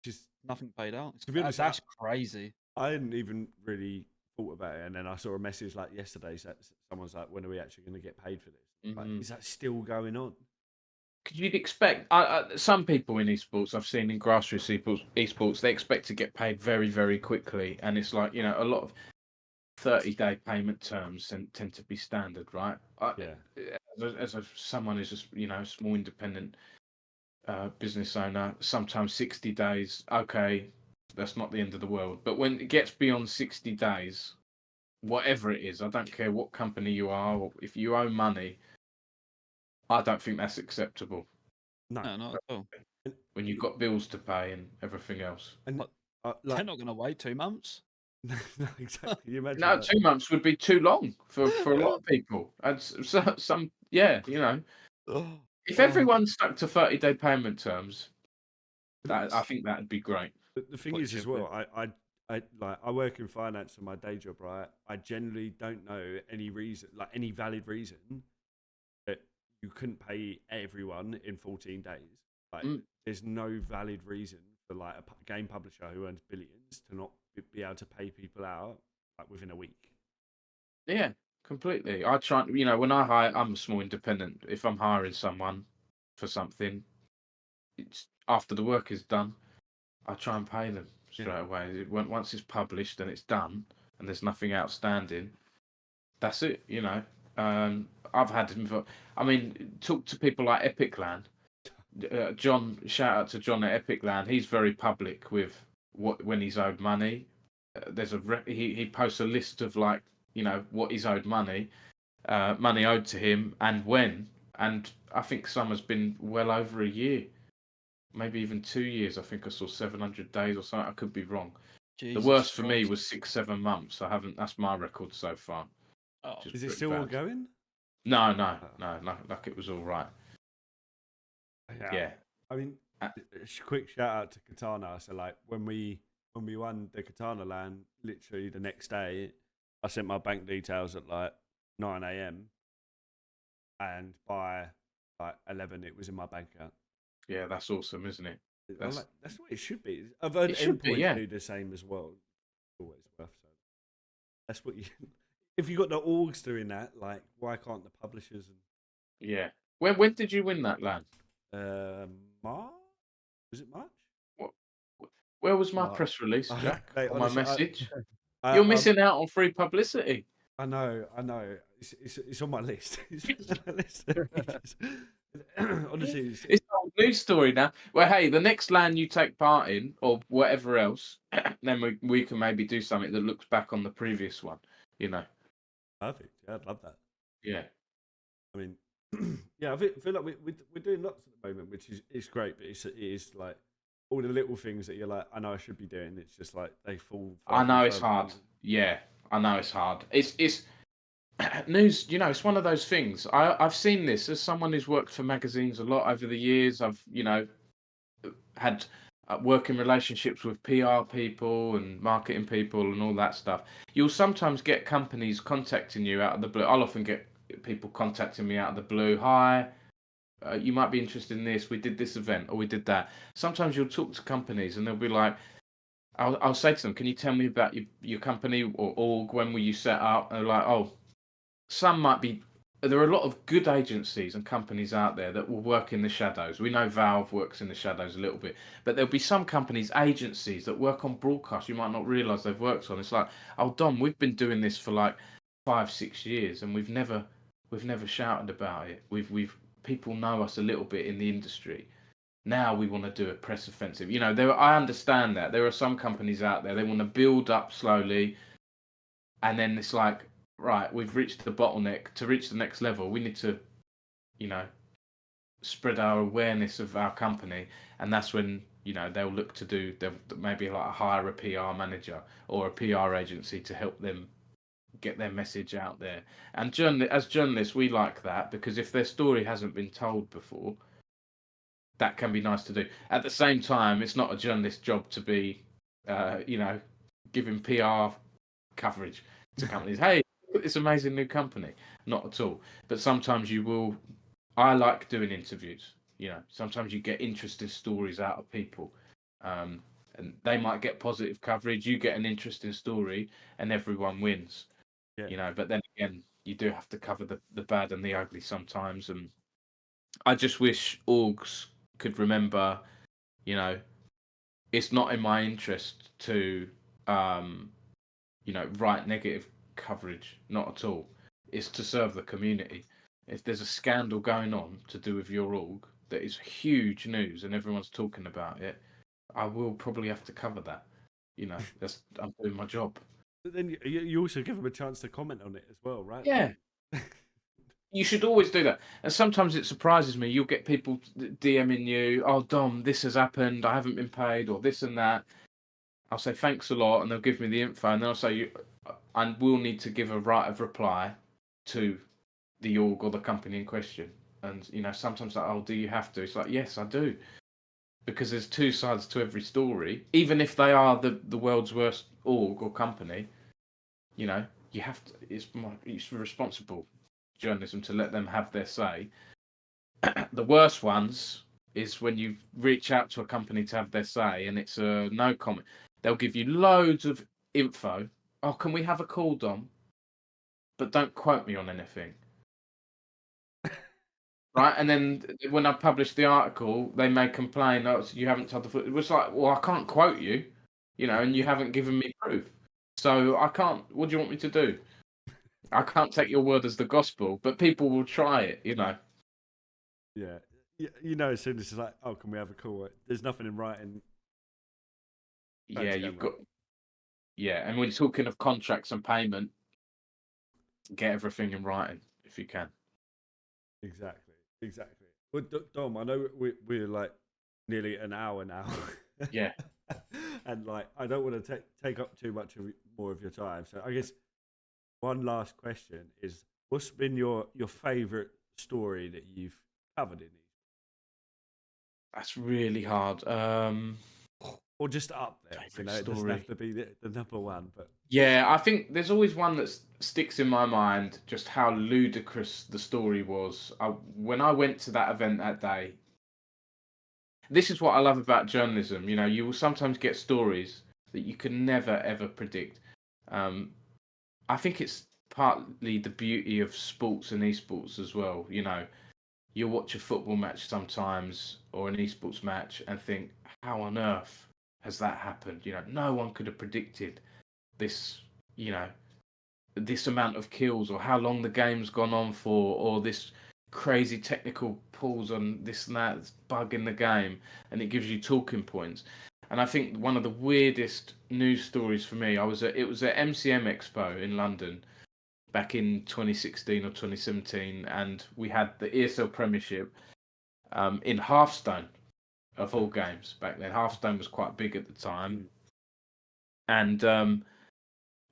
Just, Nothing paid out. To be honest, That's crazy. I hadn't even really thought about it, and then I saw a message like yesterday. Someone's like, "When are we actually going to get paid for this?" Like, is that still going on? Because you'd expect some people in esports I've seen in grassroots esports, they expect to get paid very, very quickly, and it's like, you know, a lot of 30-day payment terms tend to be standard, right? Yeah. As someone who's just, you know, a small independent business owner, sometimes 60 days, okay, that's not the end of the world. But when it gets beyond 60 days, whatever it is, I don't care what company you are, or if you owe money, I don't think that's acceptable. No, No, not at all. When you've got bills to pay and everything else. And They're like, not going to wait 2 months. no, exactly. You imagine No, that. 2 months would be too long for a lot of people. And some, yeah, you know, if everyone stuck to 30-day payment terms, I think that'd be great. The thing What is, you as should well, I work in finance in my day job, right? I generally don't know any reason, like any valid reason, that you couldn't pay everyone in 14 days. Like, there's no valid reason for like a game publisher who earns billions to not be able to pay people out like within a week. Yeah, completely. I try, you know, when I hire, I'm a small independent. If I'm hiring someone for something, it's after the work is done, I try and pay them straight away. Once it's published and it's done, and there's nothing outstanding, that's it. You know, I've had, I mean, talk to people like Epic LAN. John, shout out to John at Epic LAN. He's very public with when he's owed money. There's he posts a list of, like, you know, what he's owed money owed to him and when. And I think some has been well over a year, maybe even 2 years. I think I saw 700 days or something. I could be wrong. Jesus The worst for me Christ. was 6-7 months. That's my record so far. Oh, Is it still all going? No, like it was all right. Yeah. I mean, quick shout out to Katana. So like when we won the Katana LAN, literally the next day, I sent my bank details at like 9 a.m. and by like 11 it was in my bank account. Yeah, that's awesome, isn't it? That's what it should be. I've heard endpoints do the same as well. Always worth so. That's what you. If you got the orgs doing that, like, why can't the publishers? Yeah. When did you win that LAN? March? Was it March? Where was my press release, Jack? Mate, or honestly, my message? I- You're missing out on free publicity. I know. It's on my list. It's on my list. Honestly, It's an old news story now. Well, hey, the next LAN you take part in, or whatever else, then we can maybe do something that looks back on the previous one. You know. perfect. Yeah, I'd love that. Yeah. I mean, yeah, I feel like we're doing lots at the moment, which is great. But it is like all the little things that you're like, I know I should be doing. It's just like they fall. I know it's hard. Yeah, I know it's hard. It's news. You know, it's one of those things. I've seen this as someone who's worked for magazines a lot over the years. I've, you know, had working relationships with PR people and marketing people and all that stuff. You'll sometimes get companies contacting you out of the blue. I'll often get people contacting me out of the blue. Hi, you might be interested in this. We did this event or we did that. Sometimes you'll talk to companies and they'll be like, I'll say to them, can you tell me about your company or org? When were you set up? And they're like, oh, some might be. There are a lot of good agencies and companies out there that will work in the shadows. We know Valve works in the shadows a little bit, but there'll be some companies, agencies that work on broadcast you might not realise they've worked on. It's like, oh, Dom, we've been doing this for like 5-6 years and we've never shouted about it. We've people know us a little bit in the industry. Now we want to do a press offensive. You know, I understand that there are some companies out there, they want to build up slowly, and then it's like, right, we've reached the bottleneck. To reach the next level, we need to, you know, spread our awareness of our company, and that's when, you know, they'll look to do, they'll maybe like hire a PR manager or a PR agency to help them get their message out there. And as journalists, we like that, because if their story hasn't been told before, that can be nice to do. At the same time, it's not a journalist's job to be, you know, giving PR coverage to companies. Hey, look at this amazing new company. Not at all. But sometimes you will. I like doing interviews. You know, sometimes you get interesting stories out of people, and they might get positive coverage. You get an interesting story, and everyone wins. Yeah. You know, but then again, you do have to cover the bad and the ugly sometimes. And I just wish orgs could remember, you know, it's not in my interest to, you know, write negative coverage. Not at all. It's to serve the community. If there's a scandal going on to do with your org that is huge news and everyone's talking about it, I will probably have to cover that. You know, I'm doing my job. But then you also give them a chance to comment on it as well, right? Yeah. You should always do that. And sometimes it surprises me. You'll get people DMing you, oh, Dom, this has happened. I haven't been paid, or this and that. I'll say, thanks a lot. And they'll give me the info. And then I'll say, and we'll need to give a right of reply to the org or the company in question. And, you know, sometimes like, oh, do you have to? It's like, yes, I do. Because there's two sides to every story. Even if they are the world's worst org or company, you know, you have to, it's responsible journalism to let them have their say. The worst ones is when you reach out to a company to have their say and it's a no comment. They'll give you loads of info. Oh, can we have a call, Dom? But don't quote me on anything. Right? And then when I publish the article, they may complain, oh, you haven't told the foot. It was like, well, I can't quote you, you know, and you haven't given me proof. So I can't, what do you want me to do? I can't take your word as the gospel, but people will try it, you know. Yeah. You know, as soon as it's like, oh, can we have a call? There's nothing in writing. Yeah, you've got. Yeah, and when you're talking of contracts and payment, get everything in writing if you can. Exactly. Well, Dom, I know we're like nearly an hour now. Yeah. And like, I don't want to take up too much more of your time. So I guess one last question is, what's been your favourite story that you've covered in these? That's really hard. Or just up there. You know, it doesn't have to be the number one. But yeah, I think there's always one that sticks in my mind, just how ludicrous the story was. When I went to that event that day, this is what I love about journalism. You know, you will sometimes get stories that you can never, ever predict. I think it's partly the beauty of sports and esports as well. You know, you'll watch a football match sometimes or an esports match and think, how on earth has that happened? You know, no one could have predicted this, you know, this amount of kills or how long the game's gone on for, or this crazy technical pause on this and that bug in the game, and it gives you talking points. And I think one of the weirdest news stories for me, it was at MCM Expo in London back in 2016 or 2017, and we had the ESL Premiership in Hearthstone, of all games back then. Hearthstone was quite big at the time, and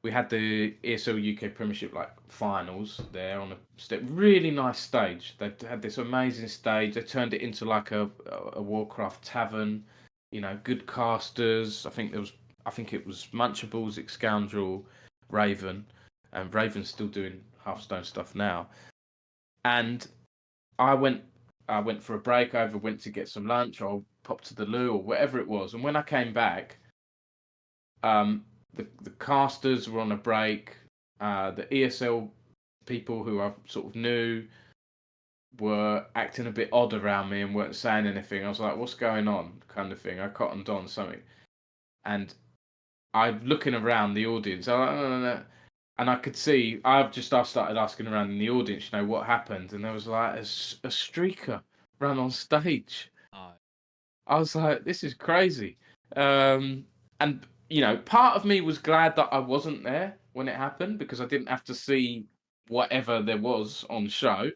we had the ESL UK Premiership like finals there on a really nice stage. They had this amazing stage. They turned it into like a Warcraft tavern. You know, good casters. I think it was Munchables, Scoundrel, Raven, and Raven's still doing Hearthstone stuff now. And I went for a break. I either went to get some lunch or popped to the loo or whatever it was. And when I came back, the casters were on a break. The ESL people who I sort of knew were acting a bit odd around me and weren't saying anything. I was like, what's going on? Kind of thing. I cottoned on something. And I'm looking around the audience. And I could see, I started asking around in the audience, you know, what happened. And there was like a streaker ran on stage. Oh. I was like, this is crazy. And, you know, part of me was glad that I wasn't there when it happened because I didn't have to see whatever there was on show.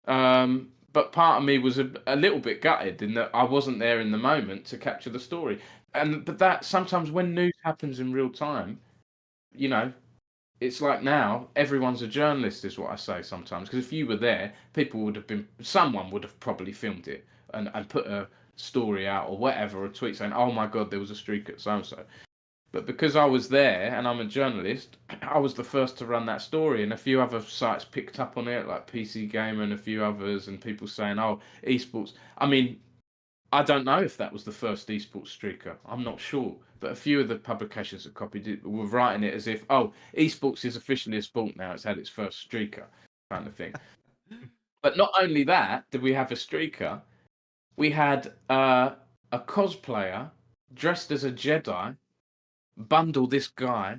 But part of me was a little bit gutted in that I wasn't there in the moment to capture the story. But that sometimes when news happens in real time, you know, it's like now everyone's a journalist is what I say sometimes. Because if you were there, someone would have probably filmed it and put a story out or whatever, or a tweet saying, oh my God, there was a streak at so-and-so. But because I was there and I'm a journalist, I was the first to run that story, and a few other sites picked up on it, like PC Gamer and a few others, and people saying, oh, esports. I mean, I don't know if that was the first esports streaker. I'm not sure. But a few of the publications that copied it were writing it as if, oh, esports is officially a sport now. It's had its first streaker kind of thing. But not only that did we have a streaker, we had a cosplayer dressed as a Jedi bundle this guy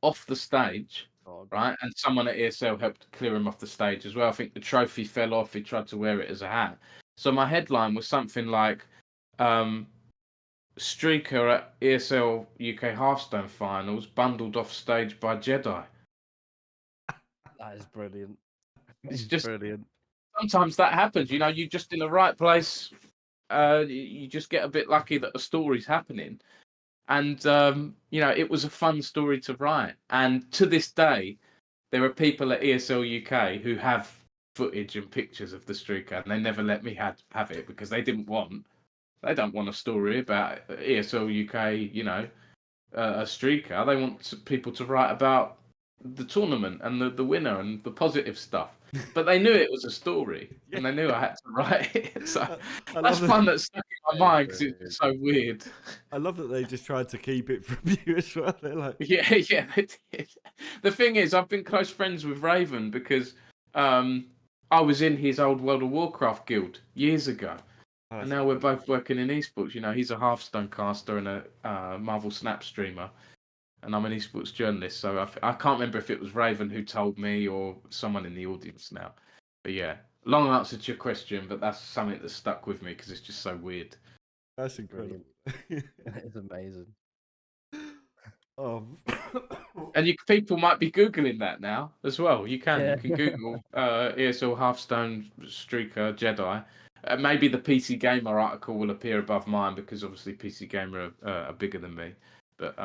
off the stage, right? And someone at ESL helped clear him off the stage as well. I think the trophy fell off. He tried to wear it as a hat. So my headline was something like, streaker at ESL UK Hearthstone finals bundled off stage by Jedi. That is brilliant. It's just brilliant. Sometimes that happens, you know, you're just in the right place. You just get a bit lucky that a story's happening. And, you know, it was a fun story to write. And to this day, there are people at ESL UK who have footage and pictures of the streaker, and they never let me have it because they don't want a story about ESL UK, you know, a streaker. They want people to write about the tournament and the winner and the positive stuff. But they knew it was a story, and they knew I had to write it. So that's one that stuck in my mind because it's so weird. I love that they just tried to keep it from you as well. They're like, Yeah, they did. The thing is, I've been close friends with Raven because I was in his old World of Warcraft guild years ago. And now we're both working in esports. You know, he's a Hearthstone caster and a Marvel Snap streamer, and I'm an esports journalist. So I can't remember if it was Raven who told me or someone in the audience now. But yeah, long answer to your question, but that's something that stuck with me because it's just so weird. that's incredible. That is amazing. And people might be Googling that now as well. You can. Yeah. You can Google ESL Hearthstone Streaker Jedi. Maybe the PC Gamer article will appear above mine because obviously PC Gamer are bigger than me. But,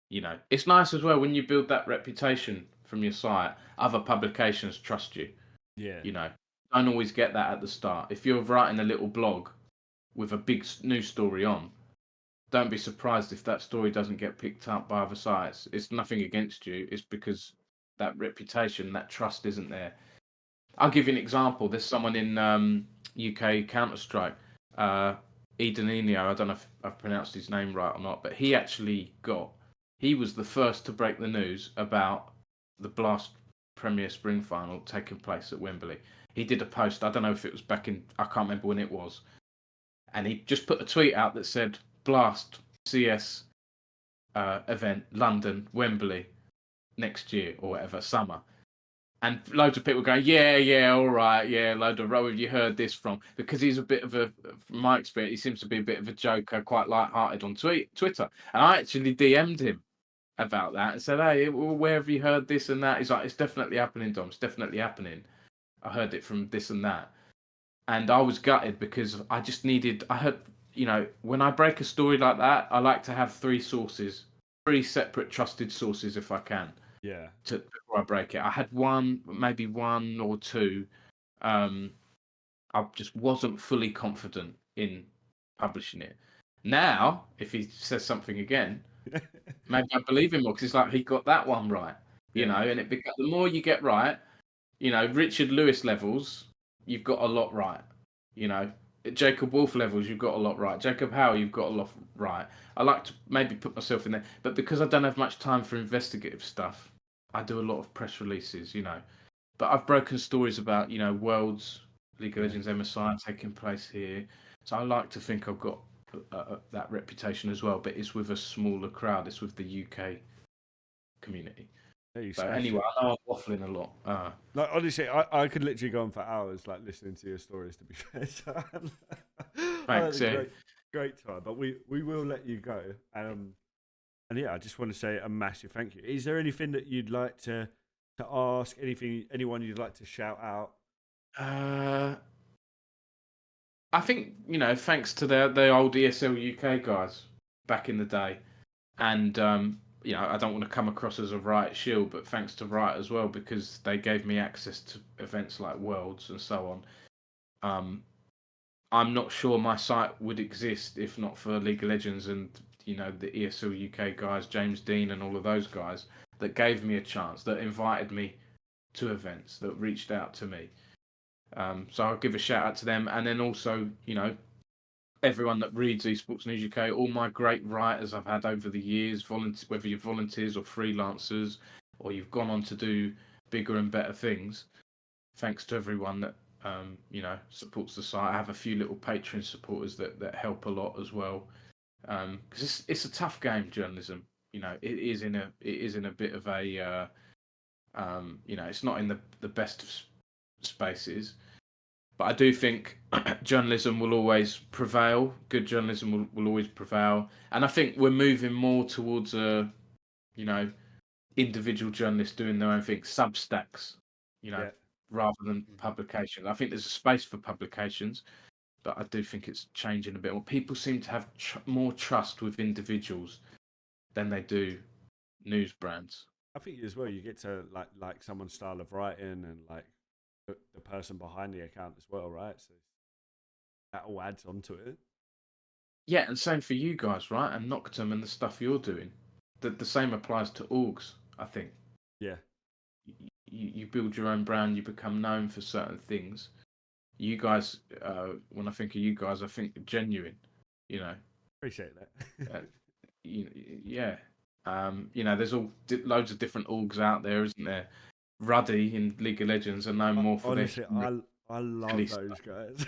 you know, it's nice as well when you build that reputation from your site. Other publications trust you. Yeah. You know, don't always get that at the start. If you're writing a little blog with a big news story on, don't be surprised if that story doesn't get picked up by other sites. It's nothing against you. It's because that reputation, that trust isn't there. I'll give you an example. There's someone in UK Counter-Strike, Edenino. I don't know if I've pronounced his name right or not, but he was the first to break the news about the Blast Premier Spring Final taking place at Wembley. He did a post, I don't know if it was I can't remember when it was, and he just put a tweet out that said, Blast CS event, London, Wembley, next year or whatever, summer. And loads of people going, yeah, all right, yeah, load of row. Have you heard this from? Because he's a bit of from my experience, he seems to be a bit of a joker, quite light-hearted on Twitter. And I actually DM'd him about that and said, hey, where have you heard this and that? He's like, it's definitely happening, Dom. It's definitely happening. I heard it from this and that. And I was gutted because I heard, you know, when I break a story like that, I like to have 3 separate trusted sources if I can. Yeah. Before I break it, I had maybe one or two. I just wasn't fully confident in publishing it. Now, if he says something again, maybe I believe him more because it's like he got that one right, you know. And the more you get right, Richard Lewis levels, you've got a lot right. At Jacob Wolf levels, you've got a lot right. Jacob Hale, you've got a lot right. I like to maybe put myself in there, but because I don't have much time for investigative stuff, I do a lot of press releases, But I've broken stories about, Worlds, League of Legends MSI taking place here. So I like to think I've got that reputation as well, but it's with a smaller crowd. It's with the UK community. But anyway, I know I'm waffling a lot. Like honestly, I could literally go on for hours, like listening to your stories. To be fair, so Thanks. Yeah. Great time. But we will let you go. And yeah, I just want to say a massive thank you. Is there anything that you'd like to ask? Anyone you'd like to shout out? I think thanks to the old ESL UK guys back in the day, and I don't want to come across as a Riot shield, but thanks to Riot as well, because they gave me access to events like Worlds and so on. I'm not sure my site would exist if not for League of Legends and the ESL UK guys, James Dean and all of those guys that gave me a chance, that invited me to events, that reached out to me. So I'll give a shout out to them, and then also everyone that reads Esports News UK, all my great writers I've had over the years, whether you're volunteers or freelancers, or you've gone on to do bigger and better things. Thanks to everyone that supports the site. I have a few little Patreon supporters that help a lot as well, because it's a tough game, journalism. It is in a bit of a it's not in the best of spaces. But I do think journalism will always prevail. Good journalism will always prevail. And I think we're moving more towards individual journalists doing their own thing, Substacks, rather than publications. I think there's a space for publications, but I do think it's changing a bit. Well, people seem to have more trust with individuals than they do news brands. I think as well, you get to like someone's style of writing and like the person behind the account as well, right? So that all adds onto it. Yeah, and same for you guys, right? And Noctem and the stuff you're doing. The same applies to orgs, I think. Yeah. You build your own brand, you become known for certain things. You guys, when I think of you guys, I think genuine, Appreciate that. Yeah. There's loads of different orgs out there, isn't there? Ruddy in League of Legends are known more for honestly, their... I love those guys.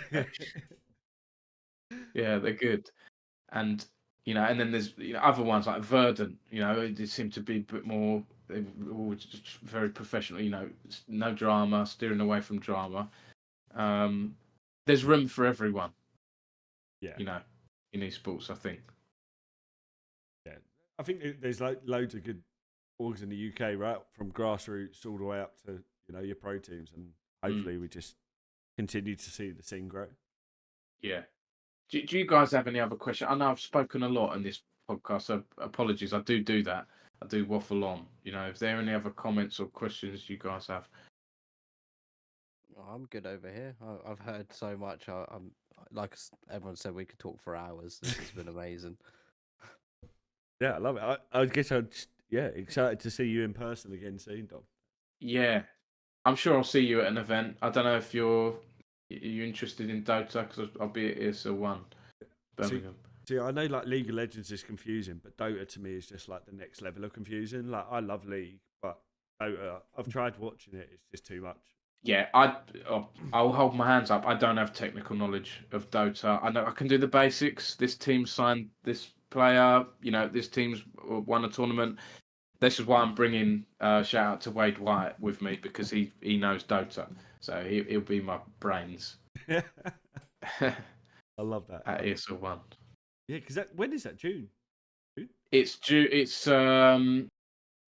Yeah, they're good. And and then there's other ones like Verdant, they seem to be a bit more, they're all just very professional, no drama, steering away from drama. There's room for everyone. Yeah. In esports, I think. Yeah. I think there's loads of good orgs in the UK, right? From grassroots all the way up to your pro teams, and hopefully we just continue to see the scene grow. Yeah. Do you guys have any other questions? I know I've spoken a lot in this podcast, so apologies. I do that. I do waffle on. If there are any other comments or questions you guys have. I'm good over here. I've heard so much. I'm like everyone said, we could talk for hours. This has been amazing. Yeah, I love it. I guess excited to see you in person again soon, Dom. Yeah, I'm sure I'll see you at an event. I don't know if you're interested in Dota, because I'll be at ESL 1, Birmingham. See, I know like League of Legends is confusing, but Dota to me is just like the next level of confusing. Like I love League, but Dota, I've tried watching it; it's just too much. Yeah, I'll hold my hands up. I don't have technical knowledge of Dota. I know I can do the basics. This team signed this player. This team's won a tournament. This is why I'm bringing shout out to Wade White with me, because he knows Dota, so he'll be my brains. I love that. At ESL 1. Yeah, because when is that? June? It's due. It's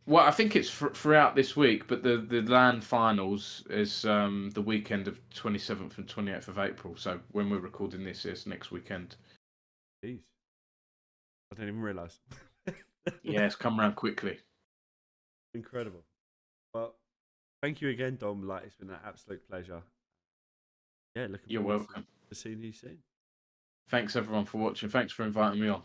well, I think it's throughout this week, but the LAN finals is the weekend of 27th and 28th of April. So when we're recording this, it's next weekend. Jeez, I didn't even realise. Yeah, it's come around quickly. Incredible. Well, thank you again, Dom. Like, it's been an absolute pleasure. Yeah, You're welcome. To seeing you soon. Thanks everyone for watching. Thanks for inviting me on.